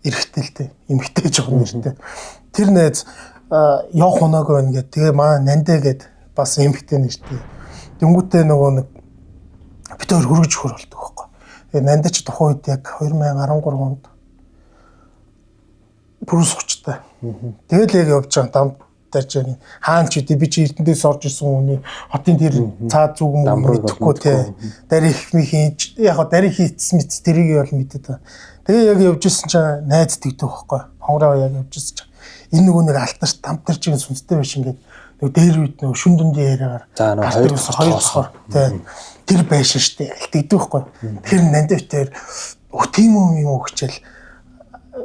эрэхтэй л дээ. Эмхтэй жоохон нэртэй. Тэр найз явах унаагүй байна гэдэг. Тэгээ манай нандэ гээд бас эмхтэй нэртэй. Тэнгүүтээ нөгөө нэг бид хоёр хөргөж хөр болдог байхгүй. Тэгээ нандэ ч тухайн үед яг 2013 онд Пүрс хүчтэй. Тэгэл яг явж байгаа дам тарж байгаа. Хаан ч үгүй би чи Эрдэнэс орж исэн хүний хотын тэр цаад зүг мэдхгүй те. Дарь ихнийхээ яг дарь хийцсэн мэт тэрийг бол мэдээд байгаа. Тэгээ яг явж исэн чинь найз тэгдэг байхгүй. Хонгороо яг явж исэн чинь энэ нөгөө нэг алтарч дамтар чинь сүнстэй биш ингээд нөгөө дээр үед нөгөө шүн дүндийн яриагаар хоёр дахь те. Тэр байшин штэ тэгдэг байхгүй. Тэр нандивтэр тийм юм хичээл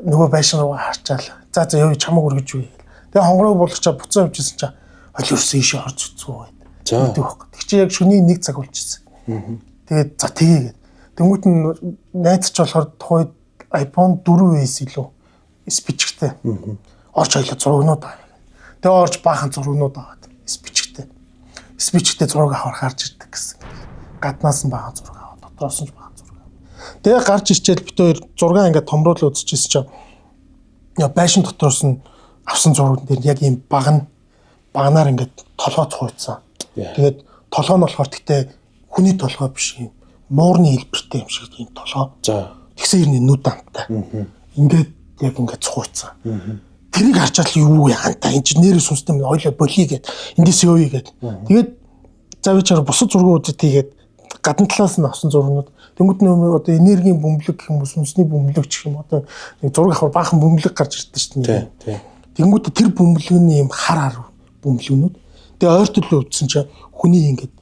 нөгөө байшин руу харчаал. За яа чамаг өргөж үе. Тэгээ хонгороо болгочаа буцаа явжсэн чинь холиорсон ийшээ орж үцгүү байд. Тэгдэг байхгүй. Тэг чи яг шөнийн 1 цаг болчихсон. Тэгээд за тгийгээд. Тэнгүүт нь найзч болохоор тухайд iPhone 4S илүү спичгтэй. Орж хоёлоо зургнууд аа. Тэгээ орж баахан зургнууд аваад спичгтэй. Спичгтэй зураг авахар гарч ирдэг гэсэн. Гаднаас нь баахан зураг аваад дотроос нь баахан зураг. Тэгээ гарч ирчээд бит хоёр зураг ингээд томруулаад үзчихсэн чинь байшин дотроос нь авсан зургууд дээр яг ийм багнаар ингээд толгой цуйцсан. Тэгээд толгой нь болохоор тэгтээ хүний толгой биш юм. Муурны хэлбэртэй юм шиг ийм толгой. За. Тэгсэн хэрний нүд амттай. Ингээд яг ингээд цуйцсан. Тэрийг харчаал юу яантаа энэ чинь нэрээ сүнстэй юм ойлоо болий гэд эндээс явъя гэд. Тэгээд завьчаар бусад зургууд үзээд тэгээд гадна талаас нь авсан зургууд тэнгууд нөө одоо энергийн бөмбөлөг гэх юм уу сүнсний бөмбөлөг гэх юм одоо нэг зураг авах баахан бөмбөлөг гарч ирдэ шүү дээ. Тэнгууд тэр бөмбөлөгийн юм хар бөмбөлгнүүд. Тэгээ ойр төлөө өвдсөн чинь хүний ингээд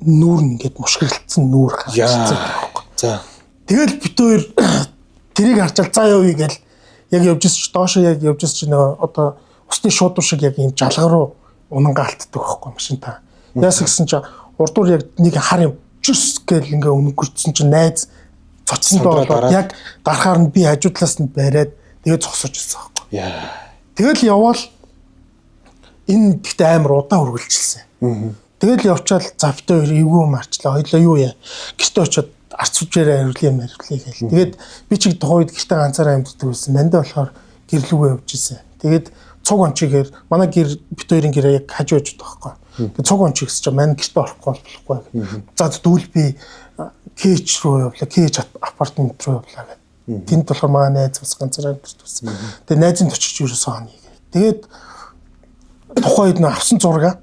нүүр нь ингээд мушгирлцсан нүүр гарч ирсэн байхгүй. За. Тэгэл бит хоёр тэрийг харчаал заа явъя гэл яг явж ирсэн чи доошоо яг явж ирсэн чи нэг одоо усны шууд шиг яг юм жалгаа руу унангаа алтдаг байхгүй машин та. Яас гэсэн чи урдуур яг нэг хар юм жус гэл ингээ өнгөрцөн чи найз цоцсон доо яг гарахаар нь би хажуу талаас нь бариад тэгээ зогсож ирсэн байхгүй. Тэгэл яваал энэ гэхдээ амар удаан үргэлжилсэн. Тэгэл явчаал завт хоёр эвгүй марчлаа. Хоёлоо юу яа. Гэртээ очиод арц үжээрээ хариулъя гээл. Тэгээд би чиг тухайд гэртээ ганцаараа амьддаг байсан. Нандаа болохоор гэрлүүгээ явж исэн. Тэгээд цуг ончигээр манай гэр бит хоёрын гэр яг хажуу хажууд байхгүй. Тэгээд цуг ончиг гэсэн чинь манай гэртээ орохгүй болохгүй. За дүүл би кэч рүү явлаа. Кэч апартмент руу явлаа гэдэг. Тэнд болохоор манай найз бас ганцаараа амьддаг байсан. Тэгээд найзын очиж юусоо хонё гээ. Тэгээд тухайд нь авсан зураг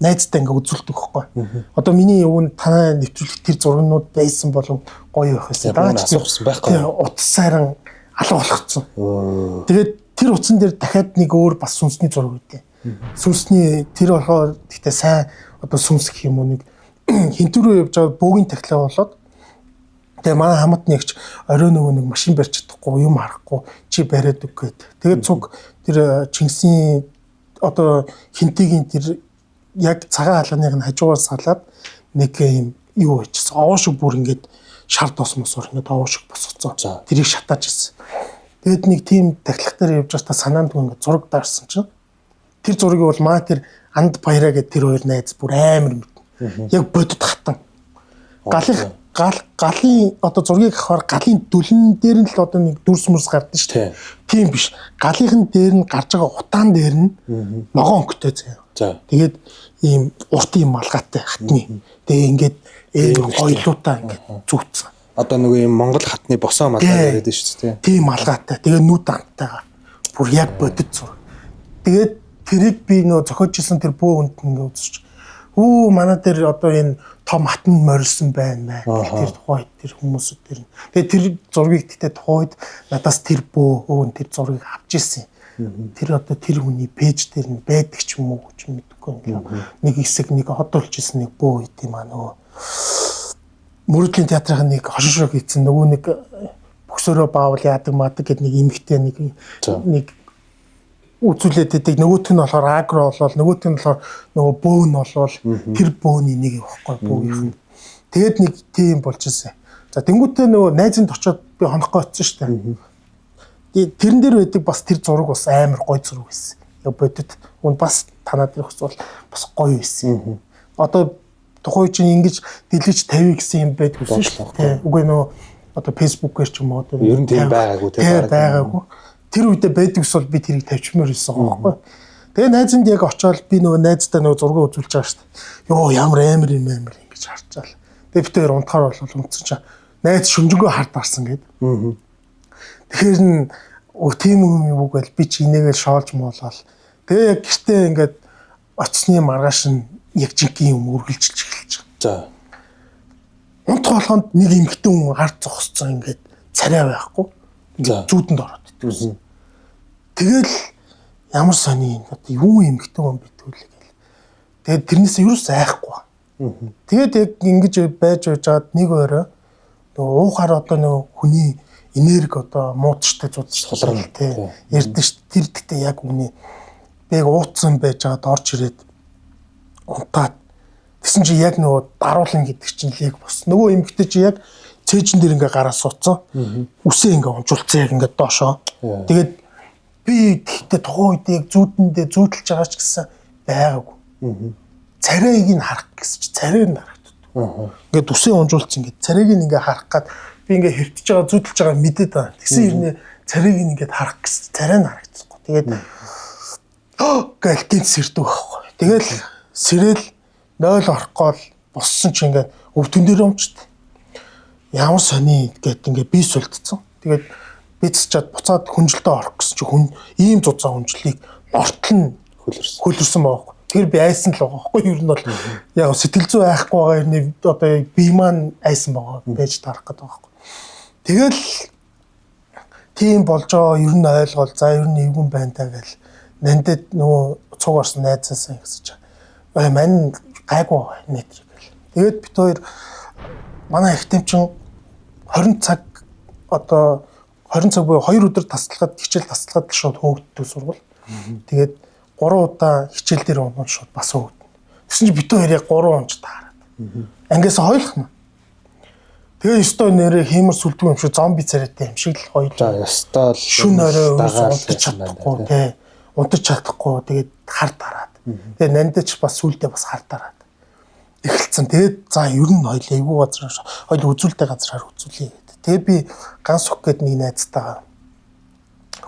найзтай ингээ үзүүлдэг хөхгүй. Одоо миний өвн танаа нэвтрүүлэх тэр зургнууд байсан болов гоё байх байсан. Дааж асуухсан байхгүй. Утсаараа алга болгоцсон. Тэгээд тэр утсан дээр дахиад нэг өөр бас сүнсний зураг үүдээ. Сүнсний тэр болохоор гэхдээ сайн одоо сүнс гэх юм уу нэг хинтүүрөө явж байгаа бөөгийн тахлаа болоод тэгээ манай хамт нэгч орой нөгөө нэг машин барьж чадахгүй юм харахгүй чи бариад өг гээд. Тэгээд цуг тэр Чингисийн одоо хинтигийн тэр яг цагаан хаалганыг нь хажуугаар салаад нэг юм юу хийчихсэн. Овоо шиг бүр ингээд шар тосмосоор ингээд овоо шиг босгоцсон. Тэрийг шатааж ирсэн. Тэгэд нэг тийм тахилгатаар явж байхдаа санаанд ингээд зураг даарсан чинь тэр зургийг бол маа тэр анд баяраа гэдэг тэр хоёр найз бүр амар мэднэ. Яг бодит хатан. Галын одоо зургийг авахаар галын дүлэн дээр нь л одоо нэг дүрс мөрс гардаг шүү дээ. Тийм биш. Галынхын дээр нь гарч байгаа утаан дээр нь ногоон өнгөтэй заяа. Тэгээд ийм урт юм малгайтай хатны. Тэгээ ингээд гоёлуудаа ингээд зүгтсэн. Одоо нөгөө юм Монгол хатны босоо малгай гэдэг шүү дээ. Тийм малгайтай. Тэгээ нүд амттайгаар. Бүр яг бодит зураг. Тэгээд тэрийг би нөө зохиожсэн тэр бөө хүнд ингээд үзчих. Манай дээр одоо энэ том хатан морилсон байна маа. Тэр тухайд тэр хүмүүсүүд тэр. Тэгээ тэр зургийг тэгтээ тухайд надаас тэр бөө тэр зургийг авч ирсэн. Тэр одоо тэр хүний пэйж дээр нь байдаг ч юм уу гэж мэдэхгүй юм. Нэг хэсэг нэг хотолжсэн нэг бөө ит юм аа нөгөө Мөрөдлийн театрын нэг хошин шог хийсэн нөгөө нэг бөксөрөө баавал яадаг мадаг гэдэг нэг эмэгтэй нэг үзүүлээд идэг нөгөөх нь болохоор агро болол нөгөөх нь болохоор нөгөө бөөн болол тэр бөөний нэг юм баггүй бөөгийнх нь. Тэгээд нэг тийм болж ирсэн. За тэнгуүтээ нөгөө найзанд очиод би хонохгүй очсон шүү дээ. Тэрэн дээр байдаг бас тэр зураг бас амар гоё зураг байсан. Яг бодит үн бас танаа дээр хөцвол бас гоё байсан. Одоо тухай чинь ингэж дэлгэж тавь гэсэн юм байдгүй шүү дээ. Үгүй нөө одоо фэйсбүүкээр ч юм уу одоо ер нь тийм байгаагүй тийм байгаагүй. Тэр үедээ байдагс бол би тэрийг тавьчмаар ирсэн байхгүй. Тэгээ найзанд яг очиод би нөгөө найзтай нөгөө зураг үзүүлж байгаа шүү дээ. Йоо ямар амар юм ингэж харчаал. Тэгээ би тэр унтахаар бол унтсан чинь найз шүмжэнгөө хард гарсан гээд. Тэгэхээр тийм юм үг байл би чи инээгээл шоолж моолол. Тэгээ яг гэртээ ингээд очсны маргааш нь яг жинхэнэ юм үргэлжилж эхэлж байгаа. За. Унтах болгонд нэг эмэгтэй хүн ард зогсцсон ингээд царай байхгүй. За. Зүүдэнд ороод идсэн. Тэгэл ямар сони одоо юу эмэгтэй хүн битүүл гэл. Тэгээд тэрнээс юу ч айхгүй. Тэгээд яг ингэж байж байгаад нэг өрөө нөгөө уухаар одоо нөгөө хүний энерги одоо муудчтай зузсгална тий. Ярдэн ш тэр дэхтэй яг үний яг ууцсан байж байгаад орж ирээд унтаад тэгсэн чи яг нөгөө даруулна гэдэг чинь лиг бос. Нөгөө эмэгтэй чи яг цээжин дээр ингээ гараа суудсан. Үсээ ингээ унжуулсан яг ингээ доошоо. Тэгээд би тэгтээ тухайн үед яг зүүдэндээ зүүдэлж байгаа ч гэсэн байгаагүй. Царайг нь харах гэсэн чи царайг нь харагддаг. Ингээ үсээ унжуулсан ингээ царайг нь ингээ харах гад би ингээ хэвтэж байгаа зүүдэлж байгаа мэдээд байна. Тэгсэн хэрнээ царайг нь ингээ харах гэсэн царай нь харагдахгүй. Тэгээд гэл гинт сэрдэг байхгүй. Тэгэл сэрэл 0 орохгоо боссон чи ингээ өвдөн дээр өмчт. Ямар сони гэд ингээ би сүлдцэн. Тэгээд бицчаад буцаад хүнжилтээ орох гэсэн чи хүн ийм зузаан хүнжлийг нортол нь хөлөрсөн байхгүй. Тэр би айсан л байгаа байхгүй. Ер нь бол яг сэтгэл зүй айхгүй байгаа юм одоо би маань айсан байгаа байж тарах гэдэг байгаа байхгүй. Тэгэл тийм болж байгаа ер нь ойлгол за ер нь эвгүн байна та гэл нандад нөгөө цуг орсон найзаасаа гэсэн чи мань гайгүй нэтрэг гэл. Тэгээд бит хоёр манай их тэмчин 20 цаг одоо 20 цаг буюу 2 өдөр тасалгаад хичээл тасалгаад шууд хөөгддөг сургууль. Тэгээд 3 удаа хичээл дээр унах шууд бас хөөгдөн. Тэгсэн чи бит хоёр яг 3 онч таарад. Ангиас хойлох нь. Тэгээ ёстой нэрээ хиймэр сүлдэг юм шиг зомби царайтай юм шиг л хоёул. За ёстой л шүн орой унтаж чадахгүй тий. Унтаж чадахгүй тэгээд хар дараад. Тэгээ нандаж бас сүлдээ бас хар дараад. Эхэлсэн. Тэгээд за ер нь хоёул эйгүү газар хоёул үзүүлэлтэй газараар үзүүлье гэдэг. Тэгээ би ганц өх гээд нэг найзтайгаа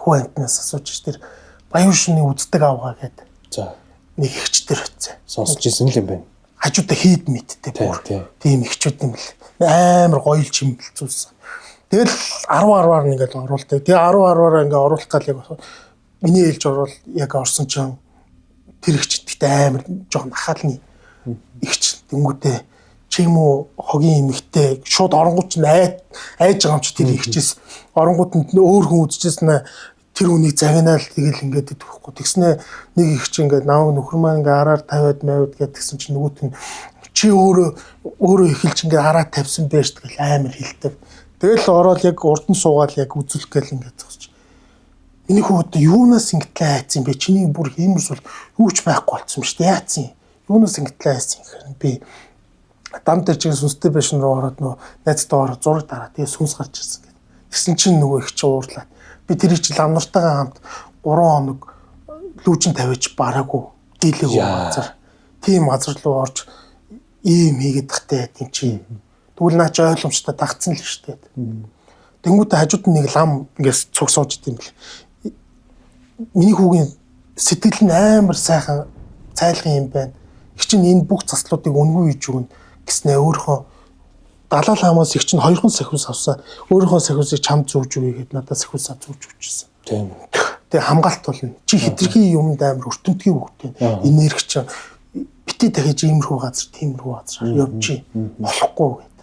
хүү амтнаас асууж тэр баян шүний үздэг авгаа гэдэг. За нэг ихчдэр өцсөн. Сонсож ирсэн л юм байна. Хажуудаа хийд мэдтэй бүр. Тийм ихчүүд юм л амар гоё чимгэлцүүлсэн. Тэгэл 10-10-аар ингээд оруулдаг. Тэгээ 10-10-аар ингээд оруулах гал яг миний ээлж орвол яг орсон чинь тэр ихчдэгтэй амар жоох нахаалны ихч тэнгүүтээ чи юм уу хогийн эмэгтэй шууд оронгууд чинь айж байгаа юм чи тэр ихчээс оронгууд нь өөр хүн үзчихсэн тэр үнийг загнаал тэгэл ингээд идэхгүй. Тэгснэ нэг ихч ингээд наав нөхөр маань ингээд араар тавиад мавд гэдгсэн чинь нөгөөт нь чи өөрөө эхэлж ингээд араа тавьсан байж тэгэл амар хилдэг. Тэгэл ороод яг урд нь суугаад яг үзүүлэх гээл ингээд зогсож. Миний хүүд юунаас ингэтлээ хайцсан бэ? Чиний бүр хиймэрс бол юу ч байхгүй болсон юм шүү дээ. Яатсан юм? Юунаас ингэтлээ хайцсан гэхээр би дам дээр чинь сүнстэй байшин руу ороод нөө найзтай ороод зураг дараа тэгээ сүнс гарч ирсэн гэдэг. Тэгсэн чинь нөгөө их чи уурлаад би тэр их лам нартайгаа хамт 3 хоног лүүжин тавьж бараагүй дийлээгүй газар. Тийм газар руу орж ийм хийгээд тахтай тийм чи. Тэгвэл наач ойлгомжтой тагцсан л шүү дээ. Тэнгүүтээ хажууд нь нэг лам ингээс цуг сууж идэм бэл. Миний хүүгийн сэтгэл нь амар сайхан цайлган юм байна. Их чинь энэ бүх заслуудыг үнгүй хийж өгнө гэснээр өөрөө далаа ламаас их чинь 2 сахиус авсан. Өөрийнхөө сахиусыг чамд зүүж өгье гэд надад сахиусаа зүүж өгчээсэн. Тийм. Тэгээ хамгаалт болно. Чи хитрхи юмд амар өртөмтгий хөвгтэй. Энерги чинь бити дахиж иймэрхүү газар, тиймэрхүү газараар явчих болохгүй гэд.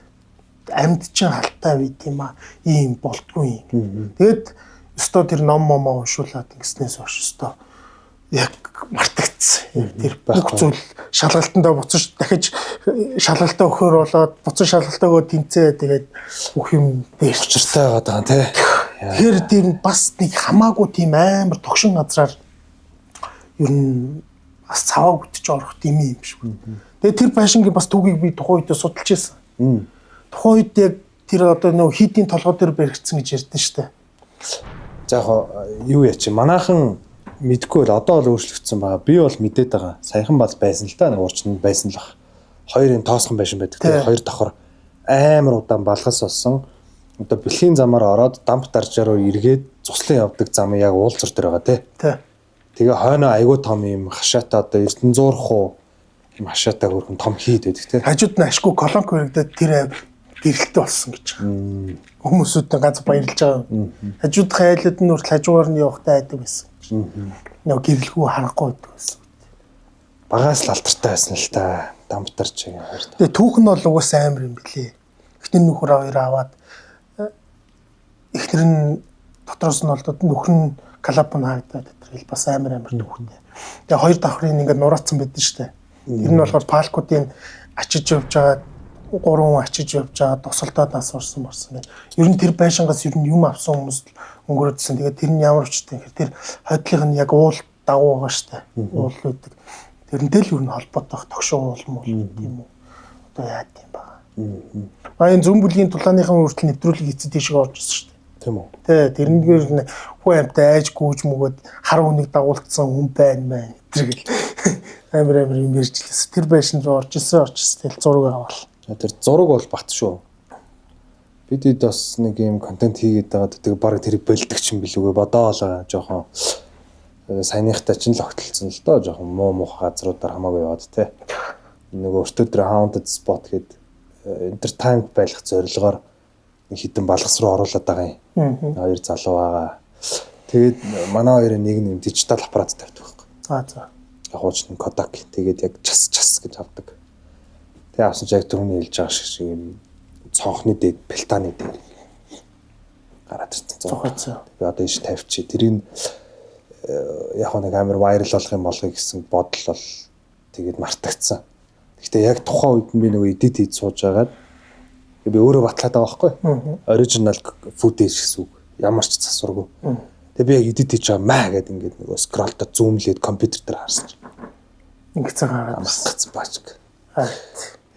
Амьд чинь халтаа байт юм а. Ийм болтгүй юм. Тэгээд өстой тэр ном момоо уншуулад ингэснээс хойш өстой яг мартагдсан. Тэр бүх зүйл шалгалтандаа буцаж дахиж шалгалтаа өгөхөр болоод буцаж шалгалтаа өгөө тэнцээ тэгээд бүх юм дээрчртэй байгаа тий. Тэгэхээр тэр бас нэг хамаагүй тийм амар тогшин газраар ер нь бас цаваа бүтэж орох тийм юм шиг. Тэгээд тэр байшингийн бас түүхийг би тухайн үед судалж ирсэн. Тухайн үед яг тэр одоо нөө хийдийн толгой дээр баригдсан гэж ярьдэн штэ. За яг юу яа чи манайхан мэдгүй л одоо л өөрчлөгдсөн байгаа. Би бол мэдээд байгаа. Саяхан бас байсан л та нэг уурчнд байсан л баг. Хоёрын тоосхон байшин байдаг. Тэгээ хоёр давхар амар удаан балгас болсон. Одоо бэлгийн замаар ороод дамп даржаа руу эргээд цуслан явдаг зам яг уулзар дээр байгаа тий. Тэгээ хойноо айгүй том юм хашаатай одоо 900 хуу юм хашаатай хөрхөн том хийд байдаг тий. Хажууд нь ашгүй колонк өргөдөд тэр гэрэлтэй болсон гэж байгаа. Хүмүүсүүд ганц баярлж байгаа. Хажуудах айлууд нь хүртэл хажуугаар нь явахтай айдаг байсан гэж. Нөгөө гэрэлгүй харахгүй байдаг байсан. Багаас л алдартай байсан л та. Дамтарч юм хоёр. Тэгээ түүх нь бол угаасаа амар юм билий. Эхнэр нөхөр хоёр аваад эхнэр нь дотроос нь болдод нөхөр нь калапн хаагдаад тэр бас амар түүхтэй. Тэгээ хоёр давхрын ингээд нураацсан байдсан шүү дээ. Тэр нь болохоор палкуудын ачиж явж байгаа 3 ачиж явж байгаа тосолдоод асуурсан байна. Ер нь тэр байшингаас ер нь юм авсан хүмүүс өнгөрөөдсөн. Тэгээ тэр нь ямар учиртай гэхээр тэр хойдлынх нь яг уул дагуу байгаа шүү дээ. Уул үүдэг. Тэрнтэй л ер нь холбоотой тогшоо уулмал юм уу? Одоо яад юм баа. Энэ зөв бүлгийн тулааныхын хүртэл нэвтрүүлэг хийцэн тийшээ орж ирсэн шүү дээ. Тийм үү? Тэ тэрнгээр хүү амтай айж гүүж мөгөөд хар хүнийг дагуулсан хүн байна гэл амар юм ярьжлээс. Тэр байшин руу орж ирсэн тэл зураг аваал. Тэр зураг бол бат шүү. Бид бас нэг юм контент хийгээд байгаа гэдэг баг тэрийг бэлдэгч юм билүүгээ бодоолаа жоохон саяныхтай ч л огтлцсон л доо жоохон муу газруудаар хамаагүй яваад те. Нөгөө өөртөө тэр haunted spot гэдэг entertainment байлгах зорилгоор хитэн балгас руу оруулаад байгаа юм. Хоёр залуу байгаа. Тэгээд манай хоёрын нэг нь дижитал аппарат тавьдаг байхгүй. За. Хууч нь Kodak. Тэгээд яг час гэж авдаг. Тэгээ авсан ч яг түрүүний хэлж байгаа шиг юм цонхны дээд пелтаны дээр гараад ирсэн. Цохоцсон. Тэгээ одоо ийш тавьчих. Тэрийг яг нэг амар вайрал болох юм болгоё гэсэн бодол бол тэгээд мартагдсан. Гэхдээ яг тухайн үед би нөгөө edit хийж сууж байгаад би өөрөө батлаад байгаа байхгүй. Original footage гэсэн үг. Ямар ч засваргүй. Тэгээ би яг edit хийж байгаа маа гэдэг ингээд нөгөө scroll-то зүүмлээд компьютер дээр харсан чинь. Ингээд цагаараа амсгацсан баачг.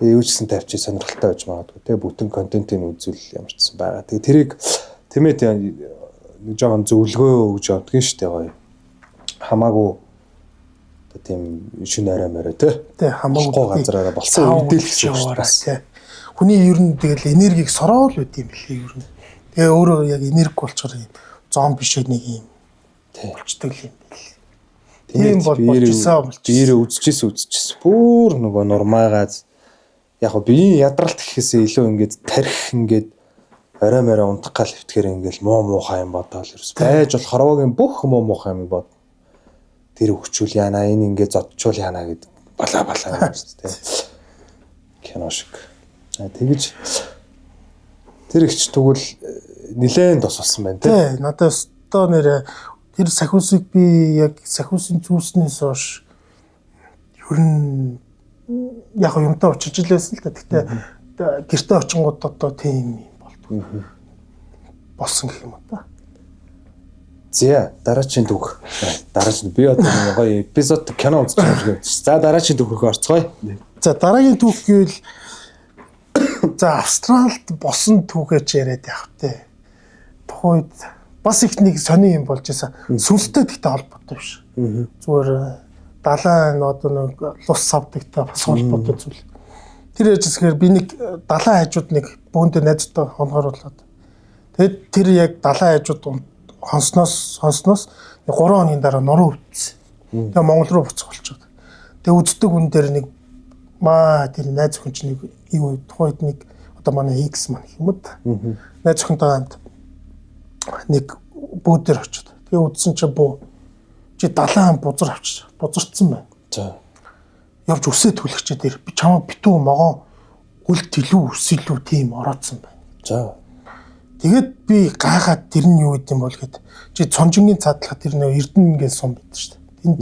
Тэгээ юу ч гэсэн тавьчих сонирхолтой байж магадгүй. Тэгээ бүтэн контентыг үзүүл ямар ч гэсэн байгаа. Тэгээ тэрийг тэмээ нэг жоохон зөвлөгөө өгж явдгийн штэ гоё. Хамаагүй одоо тийм шүн арай мөрөө те хамаагүй газраараа болсон үедэл гэсэн үг те. Хүний ер нь тэгэл энергийг сороол үт юм билээ ер нь. Тэгээ өөрөө яг энерги болчоор юм зомби шиг нэг юм болчдөг юм билээ. Тийм бол болчихсон. Биеэр үзчихсэн. Бүр нөгөө нурмаагаад яг би ядралт гэхээсээ илүү ингээд тарих ингээд орой морой унтах гал хөвтгөр ингээд муухай юм бодоол ерөөс байж бол хорвоогийн бүх муухай юм бод. Тэр өгчүүл яана энэ ингээд зодчуул яана гэдэг балаа юм шүү дээ. Кино шиг. Тэгэж тэр ихч тэгвэл нилээн тос болсон байна тий. Надаас одоо нэр тэр сахиусыг би яг сахиусын зүүснээс хойш ер нь яг юмтай очиж илээсэн л да. Гэхдээ гэртээ очингууд одоо тийм юм болдгоо. Болсон гэх юм да. За дараагийн түүх. Дараагийн би одоо нэг гоё эпизод кино үзэж байгаа. За дараагийн түүхөөр орцгоё. За дараагийн түүх гэвэл за Австралид босон түүхэж яриад явах те. Тухайд бас их нэг сони юм болж исэн. Сүнстэй гэхдээ холбоотой биш. Зүгээр далайн одоо нэг лус савдагтай бас холбоотой зүйл. Тэр яжсгээр би нэг далайн хажууд нэг бөөндөө найзтай хонхоруулаад. Тэгэд тэр яг далайн хажууд хонсноос 3 хоногийн дараа нуруу өвдсөн. Тэгээ Монгол руу буцах болчиход. Тэгээ үздэг хүн дээр нэг тэр найз хүн чинь юу тухайд нэг одоо манай X маань юм уу? Найз хүнтэй хамт нэг бүүдээр очиод. Тэгээ үзсэн чинь чи далайн бузар авчиж бузарцсан байна. За. Явж өсөө төлөгчөө дээр би чамаа битүү могоо үлд илүү өсөлөө тийм ороодсон байна. За. Тэгээд би гайхаад тэр нь юу гэдэм бол гэд чи цонжингийн цаадлах тэр нөө Эрдэнэ ингээд сум байдаг шүү дээ. Тэнд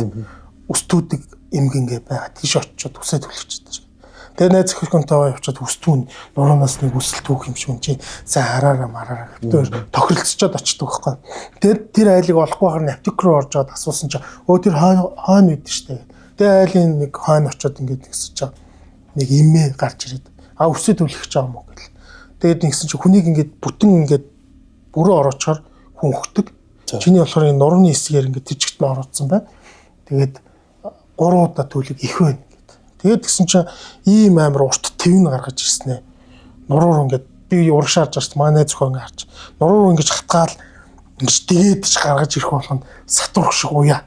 өстүүдэг эмгэнгээ байгаа. Тийш очиод өсөө төлөгчтэй шүү. Тэгээ найз хөрхөнтэйгээ явчаад өстүүн нуранаас нэг өсөл түүх юм шиг чи сайн хараараа мараараа гэвтээр тохиролцоод очдөг байхгүй. Тэгээд тэр айлыг олохгүй харна аптек руу орж аваад асуусан чи тэр хойно үйд шүү дээ. Тэгээ айлын нэг хойно очиод ингээд тэгсэж чаа нэг имээ гарч ирээд өсөө төлөх гэж байгаа юм уу гэл. Тэгээд нэгсэн чи хүнийг ингээд бүтэн ингээд бүрөө ороочоор хүн өгдөг. Чиний болохоор энэ нурууны хэсгээр ингээд тижигт нь ороодсон байна. Тэгээд 3 удаа төлөг их байна. Тэгээд гисэн чинь ийм амар урт твн гаргаж ирсэн ээ. Нуруур ингээд би урагшаарж байгаа шүү дээ. Манай зөхөн харж. Нуруур ингээд хатгаал ингээд тэгээд ч гаргаж ирэх болгоно сатурх шиг уяа.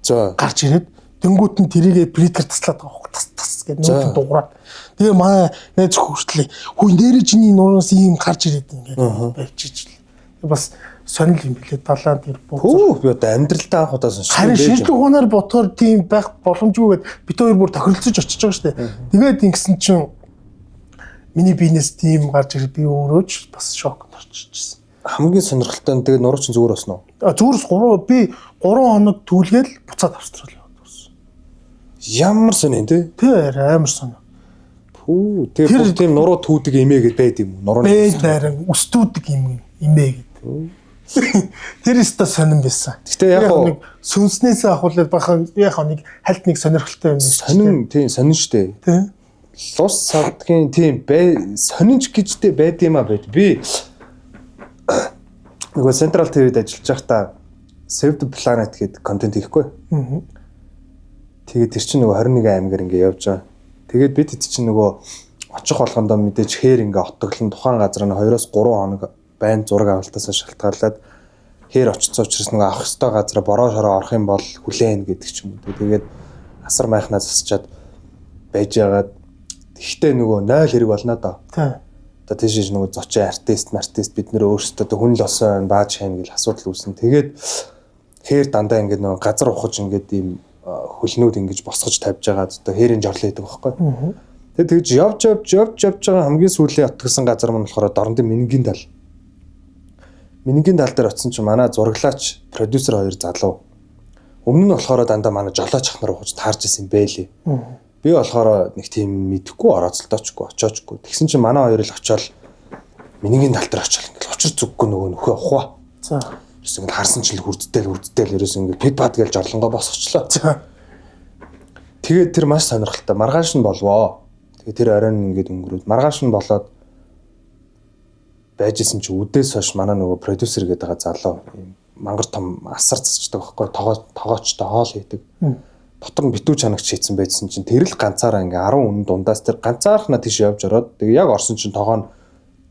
За. Гарч ирээд тэнгуут нь тэрийгээ бритер таслаад байгаа. Тас гэдэг нүүт дуураад. Тэгээ манай найз хүртэл хүү нэрэ чиний нураас ийм гарч ирээд ингээд байчиж л. Бас сонир юм билээ. Далайн дээр бууцаа. Хөө би одоо амьдралдаа анх удаа сонссон. Харин шинжлэх ухаанаар ботхоор тийм байх боломжгүйгээд бид хоёр бүр тохиролцож очиж байгаа шүү дээ. Тэгээд ингэсэн чинь миний биенээс тийм гарч ирээд би өөрөө ч бас шокд орчихсон. Хамгийн сонирхолтой нь тэгээд нурууч зүгээр болсон уу? Зүгээрс 3 хоног түлгээл буцаад Австрали яваад байсан. Ямар сонин тий? Тэр амар сонир. Хүү тэгээд тийм нуруу түүдэг эмээгээд байд юм уу? Нуруу Бэж нарийн өстүүдэг юм имээ гэдэг. Тэр өстө сонин байсан. Гэтэ яг нэг сүнснээс ахуулаад бахан яг нэг хальт нэг сонирхолтой юм шиг. Сонин тийм сонин штэ. Тий. Лус савдгийн тийм сонинч гэжтэй байд юм а байд. Би нөгөө Central TV-д ажиллаж байхдаа Save the Planet гэдэг контент хийхгүй. Тэгээд тэр чинь нөгөө 21 аймгаар ингээ явж байгаа. Тэгээд бид хэд чинь нөгөө очих болгондоо мэдээж хээр ингээ отоглон тухайн газар нь 2-3 хоног байн зураг авалтаас шалтгаалаад хээр очсон учраас нөгөө авах ёстой газар бороо шороо орох юм бол хүлээн гэдэг ч юм уу. Тэгээд асар майхнаа засчаад байж байгаад тэгтээ нөгөө 0 хэрэг болно доо. Тий. Одоо тийш нөгөө зочин артист бид нэр өөрсдөө хүн л осон бааж хайн гэл асуудал үүснэ. Тэгээд хээр дандаа ингээд нөгөө газар ухаж ингээд ийм хөлнүүд ингэж босгож тавьж байгаа одоо хээрийн жорлоо гэдэг байхгүй. Тэгээд тэгж явж байгаа хамгийн сүүлийн отгсон газар мань болохоор дорнодын Минингийн тал. Минингийн тал дээр очсон чинь манай зураглаач продюсер хоёр залуу. Өмнө нь болохоор дандаа манай жолооч ах нар ухаж таарч исэн байлээ. Би болохоор нэг тийм мэдэхгүй орооцолтоочгүй очоочгүй. Тэгсэн чинь манай хоёр л очиод Минингийн тал дээр очиод ингээл очир зүггүй нөгөө нөхөө ухаа. За. Ерөөс ингээд харсан чил хүрдтэл ерөөс ингээд пид пад гэж жорлонгоо босгочлоо. Тэгээд тэр маш сонирхолтой. Маргааш нь болвоо. Тэгээд тэр оройн ингээд өнгөрөөд маргааш нь болоод байжсэн чи үдээс хойш манай нөгөө продюсер гэдэг байгаа залуу мангар том асар цацдаг байхгүй тоогоочтой хоол хийдэг. Дотор нь битүү чанагч хийсэн байжсэн чинь тэр л ганцаараа ингээ 10 үнэн дундаас тэр ганцаархнаа тийш явж ороод тэгээ яг орсон чинь тоогоо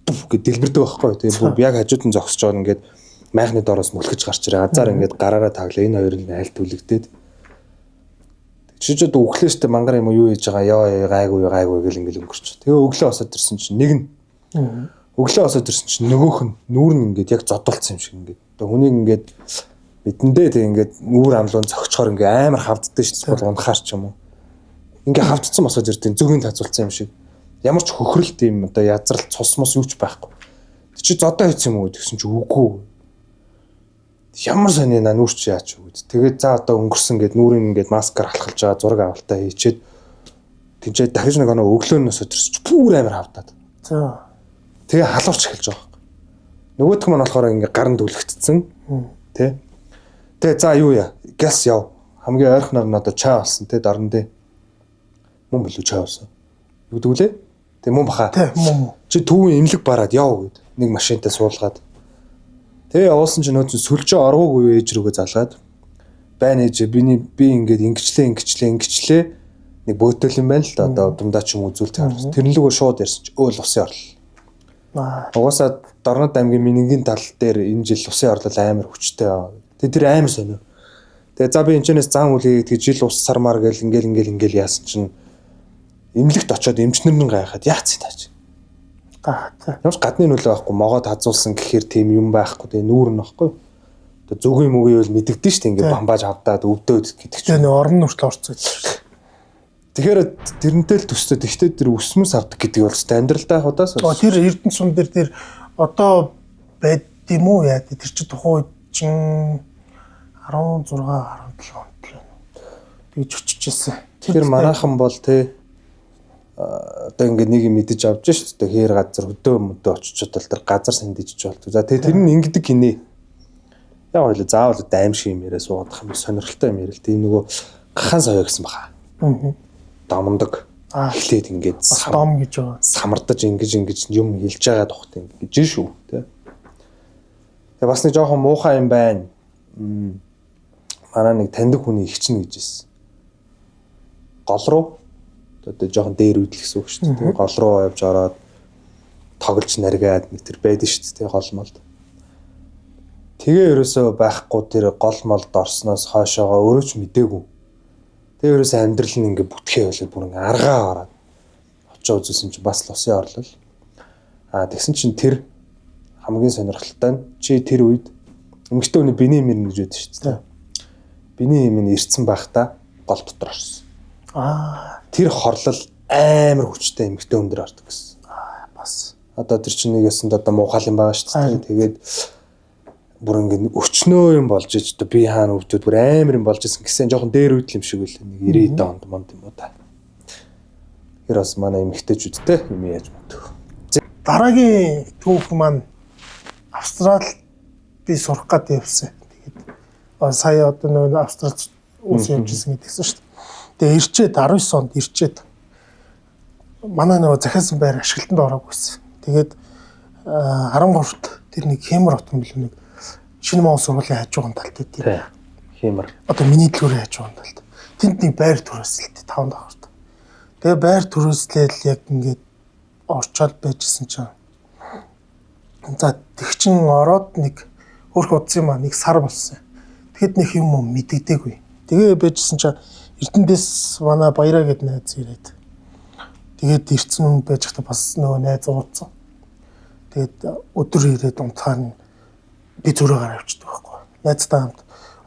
гэд дэлбэрдэг байхгүй. Тэгээ бүр яг хажууд нь зогсож байгаа ингээд майхны доороос мөлхөж гарч ирээ. Газар ингээд гараараа таглаа. Энэ хоёр нь айлт үлэгдээд. Чичээд өглөөштэй мангар юм юу хийж байгаа ёо гайгүй гэл ингээд өнгөрч. Тэгээ өглөө осоод ирсэн чинь нэг нь өглөө осоод ирсэн чинь нөгөөх нь нүүр нь ингээд яг зодолцсон юм шиг ингээд. Одоо хүнийг ингээд бидэндээ тэг ингээд нүүр амлуун зөгчхоор ингээд амар хавддаг шүү дээ. Унахаар ч юм уу. Ингээд хавдсан босоод ирдیں۔ Зүгийн тацуулсан юм шиг. Ямар ч хөхрөлт юм одоо язрал цус мус юу ч байхгүй. Чи зодоо хийсэн юм уу гэсэн чи үгүй. Ямар сони нүүрч яач үгүй. Тэгээд за одоо өнгөрсөн гэд нүүрийн ингээд маскаар халахлж байгаа зураг авалтаа хийчээд тэнцээ дахиж нэг оноо өглөөнөөс өдөрч бүр амар хавдаад. За. Тэгээ халуурч эхэлж байгаа. Нөгөөх нь болохоор ингээд гарын түлхэгдсэн. Тэ. Тэгээ за юу яа? Газ яв. Хамгийн ойрхоноор нь одоо чай болсон тэ дарна дэ. Мөн билүү чай болсон. Юу гэдэг үлээ? Тэгээ мөн баха. Тэ мөн. Чи төвийн имлэг бараад яв гэд. Нэг машинтай суулгаад. Тэгээ явуулсан чинь нөөц сүлжээ оргоогүй ээж рүүгээ залгаад байна ээж би ингээд ингэчлээ нэг бөөтөл юм байна л да одоо дундаа ч юм үзүүлэлт харсан. Тэрнлүүгөө шууд ярьсан чи өөл усын орлол. Угаасаа Дорнод аймгийн Минингийн тал дээр энэ жил усын орлол амар хүчтэй. Тэгээ тэр амар сонио. Тэгээ за би энэчнээс зан үл хийгээд жил ус сармаар гэл ингээл яасан чинь имлэгт очиод эмчнэр нь гайхаад яац тааж. Ямар гадны нөлөө байхгүй могоод хазуулсан гэхээр тийм юм байхгүй тэгээ нүүр нь байхгүй. Тэгээ зүгийн мөгийн үйл мэддэгдэн шүү дээ ингээд бамбааж авдаад өвдөөд гэдэг чинь. Тэгээ орон нүртэл орцсон. Тэгэхээр тэрнтэй л төстэй тэгтээ тэр өсмөс авдаг гэдэг бол амьдралдаа худаас. Тэр Эрдэнэ сум дээр тэр одоо байд юм уу яа тэр чи тухайн үед чинь 16 17 онд л тэгж очижсэн. Тэр манайхан бол тэ одоо ингээд нэг юм мэдэж авч шүү дээ. Хээр газар хөдөө очичод бол тэр газар сэндэж болт. За тэгээ тэр нь ингэдэг гинэ. Яг ойлоо заавал аим шиг юм яриа суудах юм сонирхолтой юм ярил. Тийм нөгөө гахаан соёо гэсэн баха. Дамдаг. Эхлээд ингээд дом гэж байгаа. Самардаж ингэж юм хэлж байгаа тухт ингэж шүү тэ. Тэгээ бас нэг жоохон муухай юм байна. Манай нэг таньдаг хүний ихчин гэж хэлсэн. Гол руу одоо жоохон дээр үйдэл гэсэн үг шүү дээ. Гол руу явж ороод тоглож наргаад нэг тэр байдаг шүү дээ гол молд. Тэгээ ерөөсөө байхгүй тэр гол молд орсноос хойшоогоо өөрөө ч мдээгүй. Тэгээ ерөөсөө амьдрал нь ингээ бүтхээ болоод бүр ингээ аргаа ороод очиж үзсэн чинь бас л усын орлол. Тэгсэн чинь тэр хамгийн сонирхолтой нь чи тэр үед эмэгтэй хүний биений мөрн гэж байдаг шүү дээ. Биений юм ирцэн байхдаа гол дотор орсон. Тэр хорлол амар хүчтэй эмэгтэй хүн дээр ордог гэсэн. Бас Одоо тэр чинь нэгээс нь одоо муухай юм байгаа шүү дээ. Тэгээд бүр ингэ өчнөө юм болж иж одоо би хаана өвдөд бүр амар юм болж исэн гэсэн жоохон дээр үйл юм шиг үл нэг 90 онд монд юм уу та. Тэр бас манай эмэгтэйчүүдтэй юм яаж мэдв. дараагийн түүх маань Австрал би сурах гээд явсан. Тэгээд сая одоо нөгөө Австралид уус явж исэн гэдгсэн шүү дээ. Тэгээд ирчээд 19 онд ирчээд манай нөгөө захиалсан байр ашиглалтанд ороагүйсэн. Тэгээд 13-т тэр нэг хэмэр отон билүү нэг шинэ Монгол сургуулийн хажууган талд тийм. Хэмэр. Одоо миний төлөөрийн хажууган талд. Тэнд нэг байр төрөөсөлт 5 давхарт. Тэгээ байр төрөөслөл яг ингээд орчоод байжсэн чинь. За тэгчин ороод нэг хөрх удсан юм аа нэг сар болсон. Тэгэхэд нэг юм мэддэггүй. Тэгээ байжсэн чинь Эрдэнэс манай Баяраа гэд найз ирээд. Тэгээд ирцэн хүн байж хата бас нөгөө найз уулзсан. Тэгээд өдөр ирээд унтахаар нь би зүрээгээр авчдаг байхгүй. Найзтай хамт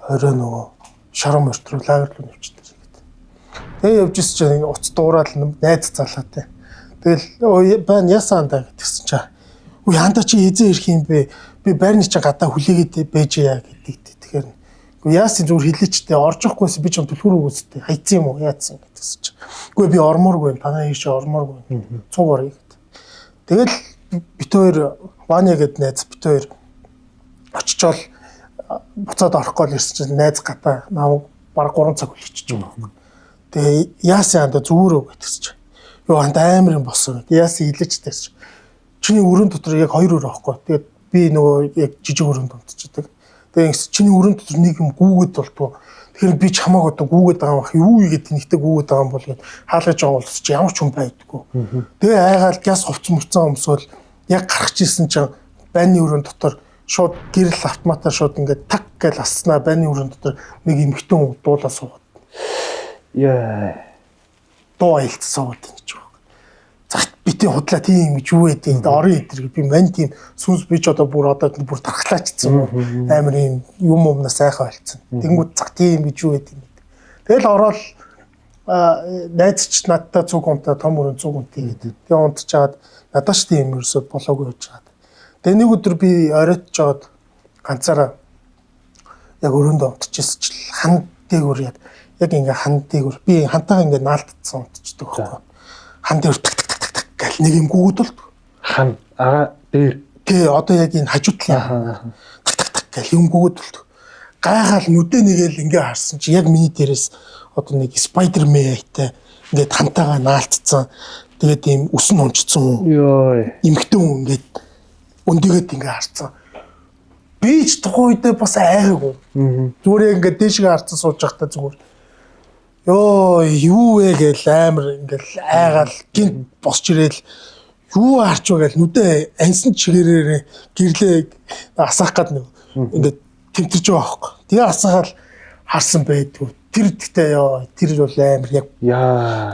орой нөгөө шарам морт руу лагер руу навчдаг гэдэг. Тэгээ явж ирсэн чинь уц дуурал найз залаатай. Тэгэл байна ясаан да гэдгсэн чинь. Үе ханда чи эзэн ирэх юм бэ? Би байрны чинь гадаа хүлээгээд байж яа гэдэг. Тэгэхээр яасын зүгээр хилээчтэй орж ихгүйс би ч түлхүүр өгөөстэй хайцсан юм уу яатсан гэдгсэн чинь. Үгүй би ормооргүй танаа ийш ормооргүй. Цуг орё гэд. Тэгэл бит хоёр Ваня гэд найз бит хоёр очичоод буцаад орохгүй л ирсэн чинь найз гадаа намайг баг 3 цаг хүлээчихэж байгаа. Тэгээ яасын ханда зүгээрөө гэдгсэн чинь. Йоо ханд амар юм болсон. Яасын хилээчтэй чинь. Чиний өрөөнд дотор яг 2 өрөө авахгүй. Тэгээд би нөгөө яг жижиг өрөөнд унтчихдаг. Тэгээд чиний өрөөнд дотор нэг юм гүүгээд болтгоо. Тэгэхээр би чамааг одоо гүүгээд байгаа юм ах юу игээд нэгтэй гүүгээд байгаа юм бол гээд хаалгаж байгаа бол чи ямар ч хүн байдаггүй. Тэгээ айгаал гяс хувц мөрцөн өмсөөл яг гарч ирсэн чинь байны өрөөнд дотор шууд гэрэл автоматар шууд ингээд так гэж аснаа байны өрөөнд дотор нэг эмхтэн дуулаа суугаад. Яа. Доо аялцсан суугаад гэж байна. Загт битээ худлаа тийм гэж юу гэдэг орон идэр би мань тийм сүнс би ч одоо бүр тархлаачсан амар юм юмнаас сайхан болцсон. Тэнгүүд заг тийм гэж юу гэдэг юм. Тэгэл ороод найзч надтай цуг унтаа том өрөө цуг унтий гэдэг. Тэгээ унтж чаад надад ч тийм ерөөсөд болоогүй байж чаад. Тэгээ нэг өдөр би оройтж жоод ганцаараа яг өрөөндөө унтчихсэн чил хан дээгүүр яг ингээ хан дээгүүр би хантайгаа ингээ наалтцсан унтчихдаг байхгүй. Хан дээр гэл нэг юм гүгдэлт хан ага дээр тий одоо яг энэ хажуудлын гэл юм гүгдэлт гайхаал нүдэ нэгэл ингээ харсан чи яг миний дээрээс одоо нэг спайдермен айтай ингээд хантайгаа наалтцсан тэгээд ийм өсөн унцсан ёо эмхтэн хүн ингээд өндөгөөд ингээ харсан би ч тухайн үедээ бас айгаагүй зүгээр ингээ дээшгээ харцсан сууж байхдаа зүгээр ёо юу вэ гэл амар ингээл айгаал гинт босч ирээл юу харч вэ гэл нүдэ ансан чигээрээ гэрлээ асаах гад нэг ингээд тэмтэрж байгаа байхгүй. Тэгээ асаахаар харсан байдгүй. Тэр гэдэгтэй ёо тэр бол амар яг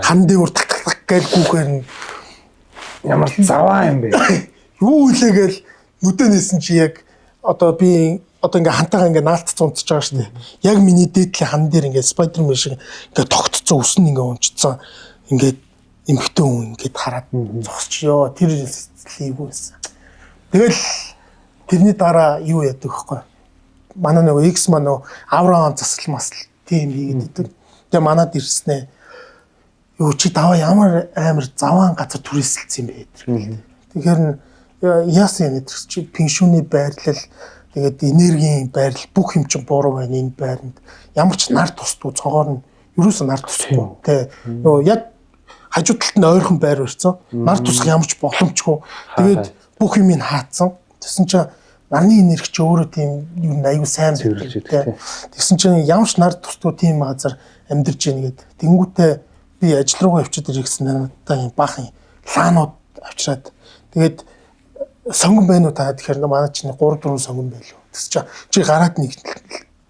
хан дээгүүр так гэл гүүхээр нь ямар заваа юм бэ? Юу илээгээл нүдэ нээсэн чи яг одоо би одоо ингээ хантайгаа ингээ наалтц унтж байгаа шүү дээ. Яг миний дээдлийн хан дээр ингээ спайдермен шиг ингээ тогтцсон өснө ингээ унцсан. Ингээ эмхтэн хүн ингээ хараад зогсч ёо тэр хэлийг үүсэн. Тэгэл тэрний дараа юу яадаг вэ? Манай нөгөө X маань нөгөө Авраам засал масл тийм хийгээд идэв. Тэгээ манад ирснэ. Юу чи даваа ямар амар заваан газар түрээсэлсэн юм бэ? Тэгэхээр яасан юм чи пенсионны байрлал тэгээд энергийн байрлал бүх юм чинь буруу байна энэ байранд. Ямар ч нар тусдгүй цогоор нь ерөөсөө нар тусдгүй. Тэ нөгөө яг хажуу талд нь ойрхон байр өрцөн. Нар тусах ямар ч боломжгүй. Тэгээд бүх юм ин хаацсан. Тэсэн чинь нарны энерги чи өөрөө тийм юу аюу сайн байдаг. Тэгсэн чинь ямар ч нар тусдгүй тийм газар амьдарч ийн гээд. Тэнгүүтээ би ажил руугаа явчихад ирсэн надаа юм баахан лаанууд авчираад тэгээд сонгон байна уу та тэгэхээр манай чинь 3 4 сонгон байлуу. Тэс чи гараад нэг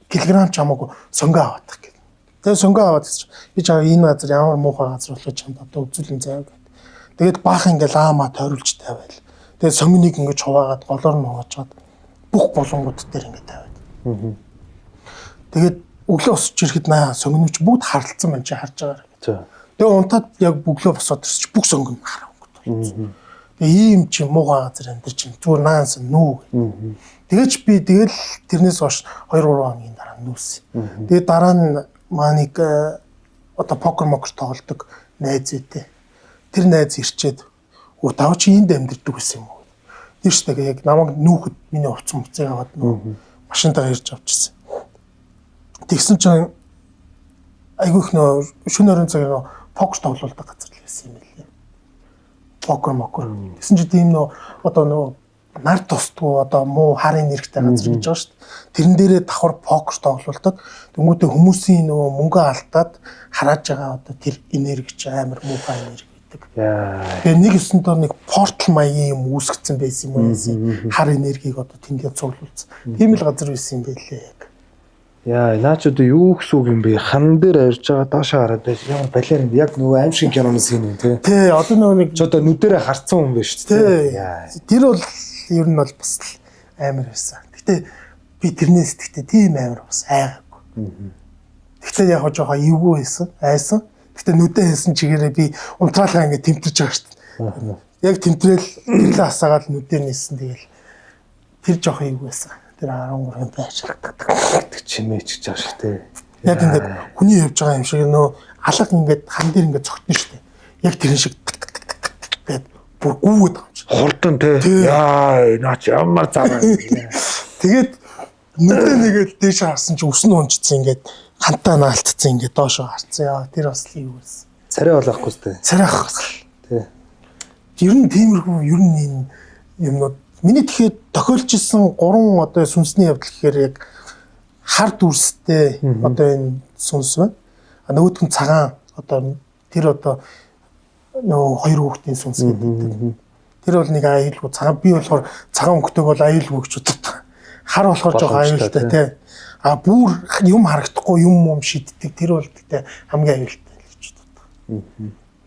килограмм ч хамаагүй сонгоо аваад гэх. Тэгээ сонгоо аваад тэс би чаа энэ газар ямар муухай газар болоо чамд одоо үзүүлэн заяа гэд. Тэгээд баахан ингээл аамаа тойруулж тавиал. Тэгээд сонгоныг ингээд хуваагаад голоор нь хуваачаад бүх болонгууд дээр ингээд тавиад. Тэгээд өглөө босч ирэхэд сонгонч бүгд харалцсан байна чи харж байгаа. За. Тэгээ унтаад яг өглөө босоод ирсч бүх сонгон харангууд. Тэгээ ийм чи муухай газар амьдарч чинь зүгээр наанс нүү. Тэгэж би тэгэл тэрнээс хойш 2-3 хоногийн дараа нүүсэн. Тэгээ дараа нь маник одоо покер тоглодог найз үтэй. Тэр найз ирчээд тав чи энд амьдардаг гэсэн юм уу? Тэр ч тэгээ яг намайг нүүхэд миний хувцас муцыг аваад нөө машинтаа ирж авчихсан. Тэгсэн чинь айгүйх нөө шөнө өрөн цагаар нөө покер тоглолдог газар л байсан юм билээ. Покер. Тэгсэн чинь тийм нөө одоо нөө нар тусдгүй одоо муу харын нэрхтэй газар гэж байгаа шүү дээ. Тэрэн дээрээ давхар покер тоглолдог. Тэнгүүтээ хүмүүсийн нөө мөнгө алдаад харааж байгаа одоо тэр энерги амар муухай энерги гэдэг. Тэгээ нэг өсөндөө нэг портал маягийн юм үүсгэсэн байсан юм байна. Хар энергийг одоо тэндээ цуглуулсан. Тийм л газар байсан юм байлээ яг. Яа, наач одоо юу гэсэн үг юм бэ? Хан дээр арьж байгаа доошоо хараад ямар балиар юм. Яг нөгөө аим шиг киноны сцен юм тий. Тий, одоо нөгөө нэг ч одоо нүдэрэ харцсан хүн байна шүү дээ. Тэр бол ер нь бол бас амар байсан. Гэтэ би тэрнээс тэгтээ тийм амар бас айгаагүй. Гэтэ яг жоохон эвгүй байсан, айсан. Гэтэ нүдэ хэлсэн чигээрээ би унтраалгаа ингэ тэмтэрч байгаа шүү дээ. Яг тэмтрээл гэрлээ хасаагаад нүдээр нээсэн тэгэл тэр жоохон эвгүй байсан. Тэр 13 байж гэдэг чимээч гэж байгаа шүү дээ. Яг ингээд хүний явж байгаа юм шиг нөө алга ингээд хан дээр ингээд цогтно шүү дээ. Яг тэрэн шиг гэдэг бүр гүйгээд байгаа юм шиг. Хурдан тий. Яа, наач ямар заваа. Тэгээд нүдээ нэгээл дээш харсан чи өснө унжчихсан ингээд хантаа наалтцсан ингээд доошоо харцсан. Яа, тэр бас л юу байсан. Царай болохгүй зү. Царай ахгүй. Тий. Ер нь тиймэрхүү ер нь энэ юмнууд миний тэгэхээр тохиолжсэн 3 одоо сүнсний явдал гэхээр яг хар дүрстэй одоо энэ сүнс байна. Нөгөөх нь цагаан одоо тэр одоо нөгөө 2 хүүхдийн сүнс гэдэг. Тэр бол нэг аюулгүй цагаан би болохоор цагаан өнгөтэйг бол аюулгүй гэж боддог. Хар болохоор жоох аюултай тий. А бүр юм харагдахгүй юм шиддэг. Тэр бол гэдэг хамгийн аюултай л гэж боддог.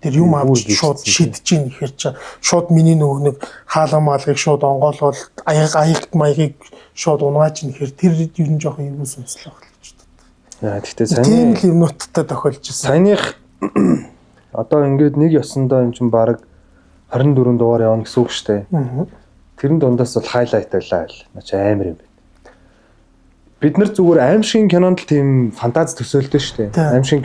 Тэр юм авч шууд шидэж ийн гэхээр чи шууд миний нөгөө нэг хаалга маалгыг шууд онгоолгол аягт маягийг шууд унгааж ийн гэхээр тэр ер нь жоох юм сүнслэх байх л гэж боддог. Яа, гэхдээ сайн тийм л юмнуудтай тохиолж ирсэн. Саяных одоо ингээд нэг ёсондоо юм чинь баг 24 дугаар явна гэсэн үг шүү дээ. Тэрэн дундаас бол хайлайт байлаа л. Наач амар юм байна. Бид нар зүгээр аимшигын кинонд л тийм фантази төсөөлдөг шүү дээ. Аимшигын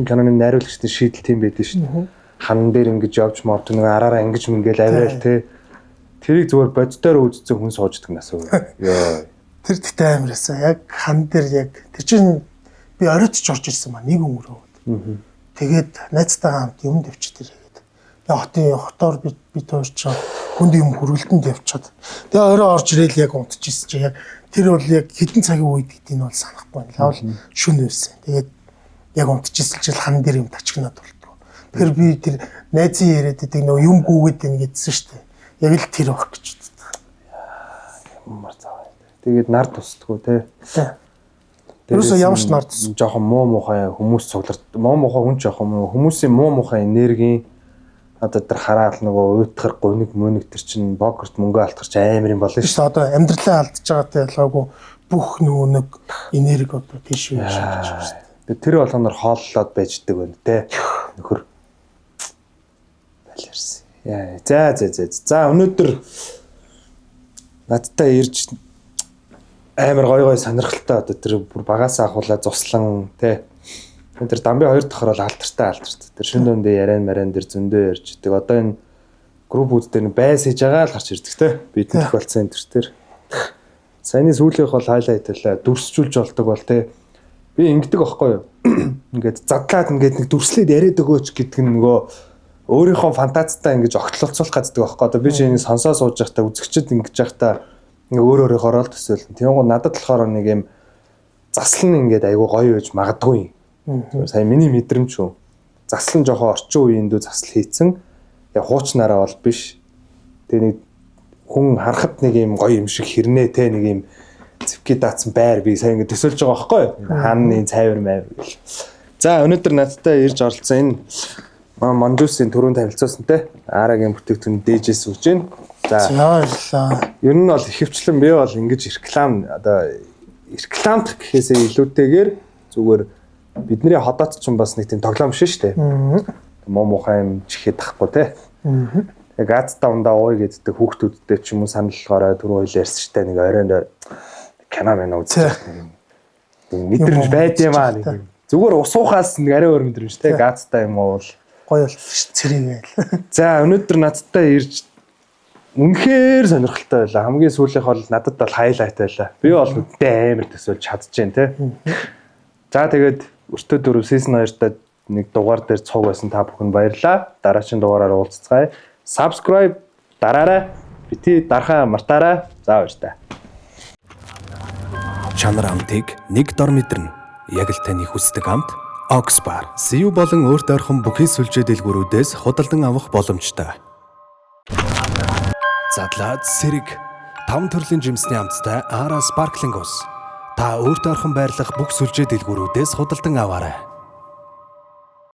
киноны найруулагчдын шийдэл тийм байдаг шүү дээ. Хан дээр ингэж явж мовд нэг араараа ингэж мингээл авиал те. Тэрийг зүгээр боддоор үзсэн хүн сууждаг насаа. Йоо. Тэр тэгтээ амар байсан. Яг хан дээр яг тэр чинь би оройтч орж ирсэн маа нэг өнгөрөө. Тэгээд найзтайгаа хамт юм дэвчтэй тэгээд. Яг хотоор би туурч хүнд юм хөрвөлдөнд явчихад. Тэгээ орой орж ирээл яг унтчихсэн чи яг тэр бол яг хэдэн цагийн үед гэдгийг нь бол санахгүй байна. Лавл шүн байсан. Тэгээд яг унтчихсэн чил хан дээр юм тачгнаад болтгоо. Тэгэхээр би тэр найзын яриад байдаг нөө юм гүгээд байна гэдсэн шүү дээ. Яг л тэр баг гэж боддог. Ямар цаа. Тэгээд нар тусдггүй те. Тэрөөсөө ямар ч нар тус. Жохон муу мухай хүмүүс цуглард. Муу мухай хүн жохон хүмүүсийн муу мухай энерги одоо тэр хараал нөгөө уйтгар гуниг мөнийг тэр чин бокерт мөнгө алдах ч амар юм болно шүү. Одоо амьдралаа алдчихж байгаатай ялгаагүй бүх нөгөө нэг энерги одоо тийш юм шиг байна шүү. Тэр болгоноор хооллоод байждаг байна те. Нөхөр балиарсан. Яа. За өнөөдөр надтай ирж амар гой сонирхолтой одоо тэр бүр багасаа ахуулаад зуслан те. Тэр дамби 2 дахь орол алдартай. Тэр шин дөндөө яриан дээр зөндөө ярьждаг. Одоо энэ группүүд дээр байс хийж байгаа л гарч ирдэг те. Бидний тохиолдсон энэ тэр. Саяны сүүлийнх бол хайлайт хэлээ. Дүрсчүүлж болдог бол те. Би ингэдэг аахгүй юу? Ингээд задлаад ингээд нэг дүрслээд яриад өгөөч гэдэг нь нөгөө өөрийнхөө фантазитаа ингэж огтлолцуулах гэдэг аахгүй. Одоо би чиний сонсоо сууж байхдаа үзэгчд ингэж байхдаа өөрөөрөө ороод төсөөлнө. Тийм гоо надад болохоор нэг юм заслан ингээд айгу гоё байж магадгүй. Сая миний мэдрэмж шүү. Заслан жоохон орчин үеийн дүү засал хийцэн. Яг хуучнараа бол биш. Тэгээ нэг хүн харахад нэг юм гоё юм шиг хэрнээ те нэг юм цэвки даацсан байр би сая ингэ төсөөлж байгаа байхгүй юу? Хааны цайвар майвар гэл. За өнөөдөр надтай ирж оролцсон энэ Манжуусын төрөнд танилцуулсан те. Арагийн бүтээгдэхүүн дээжээс үгж байна. За. Яалаа. Ер нь бол ихэвчлэн би бол ингэж реклам одоо рекламдах гэхээсээ илүүтэйгээр зүгээр бидний ходоод ч бас нэг тийм тоглоом биш шүү дээ. Муу мухай юм чихээд тахгүй те. Яг газта ундаа ууй гэддэг хүүхдүүдтэй ч юм уу санал болохоор түрүү хоёул ярьсан штэ нэг оройн кино мэн үзчих. Мэдрэмж байд юм аа нэг. Зүгээр усуухаас нэг арай өөр мэдрэмж те. Газта юм уу гоё бол цэрэг байл. За өнөөдөр надтай ирж үнэхээр сонирхолтой байлаа. Хамгийн сүүлийнх бол надад бол хайлайт байлаа. Би бол үдтэй амар төсөөлж чадчихээн те. За тэгээд өртөө 4 season 2-та нэг дугаар дээр цуг байсан та бүхэнд баярлалаа. Дараагийн дугаараар уулзцгаая. Subscribe дараарай. Бити дарахаа мартаарай. За баярлалаа. Чанар амтыг нэг дор мэдэрнэ. Яг л таны хүсдэг амт Oxbar. CU болон өөрт ойрхон бүхий сүлжээ дэлгүүрүүдээс худалдан авах боломжтой. Задлаад сэрэг 5 төрлийн жимсний амттай Ara Sparkling ус. Та өөрт ойрхон байрлах бүх сүлжээ дэлгүүрүүдээс худалдан аваарай.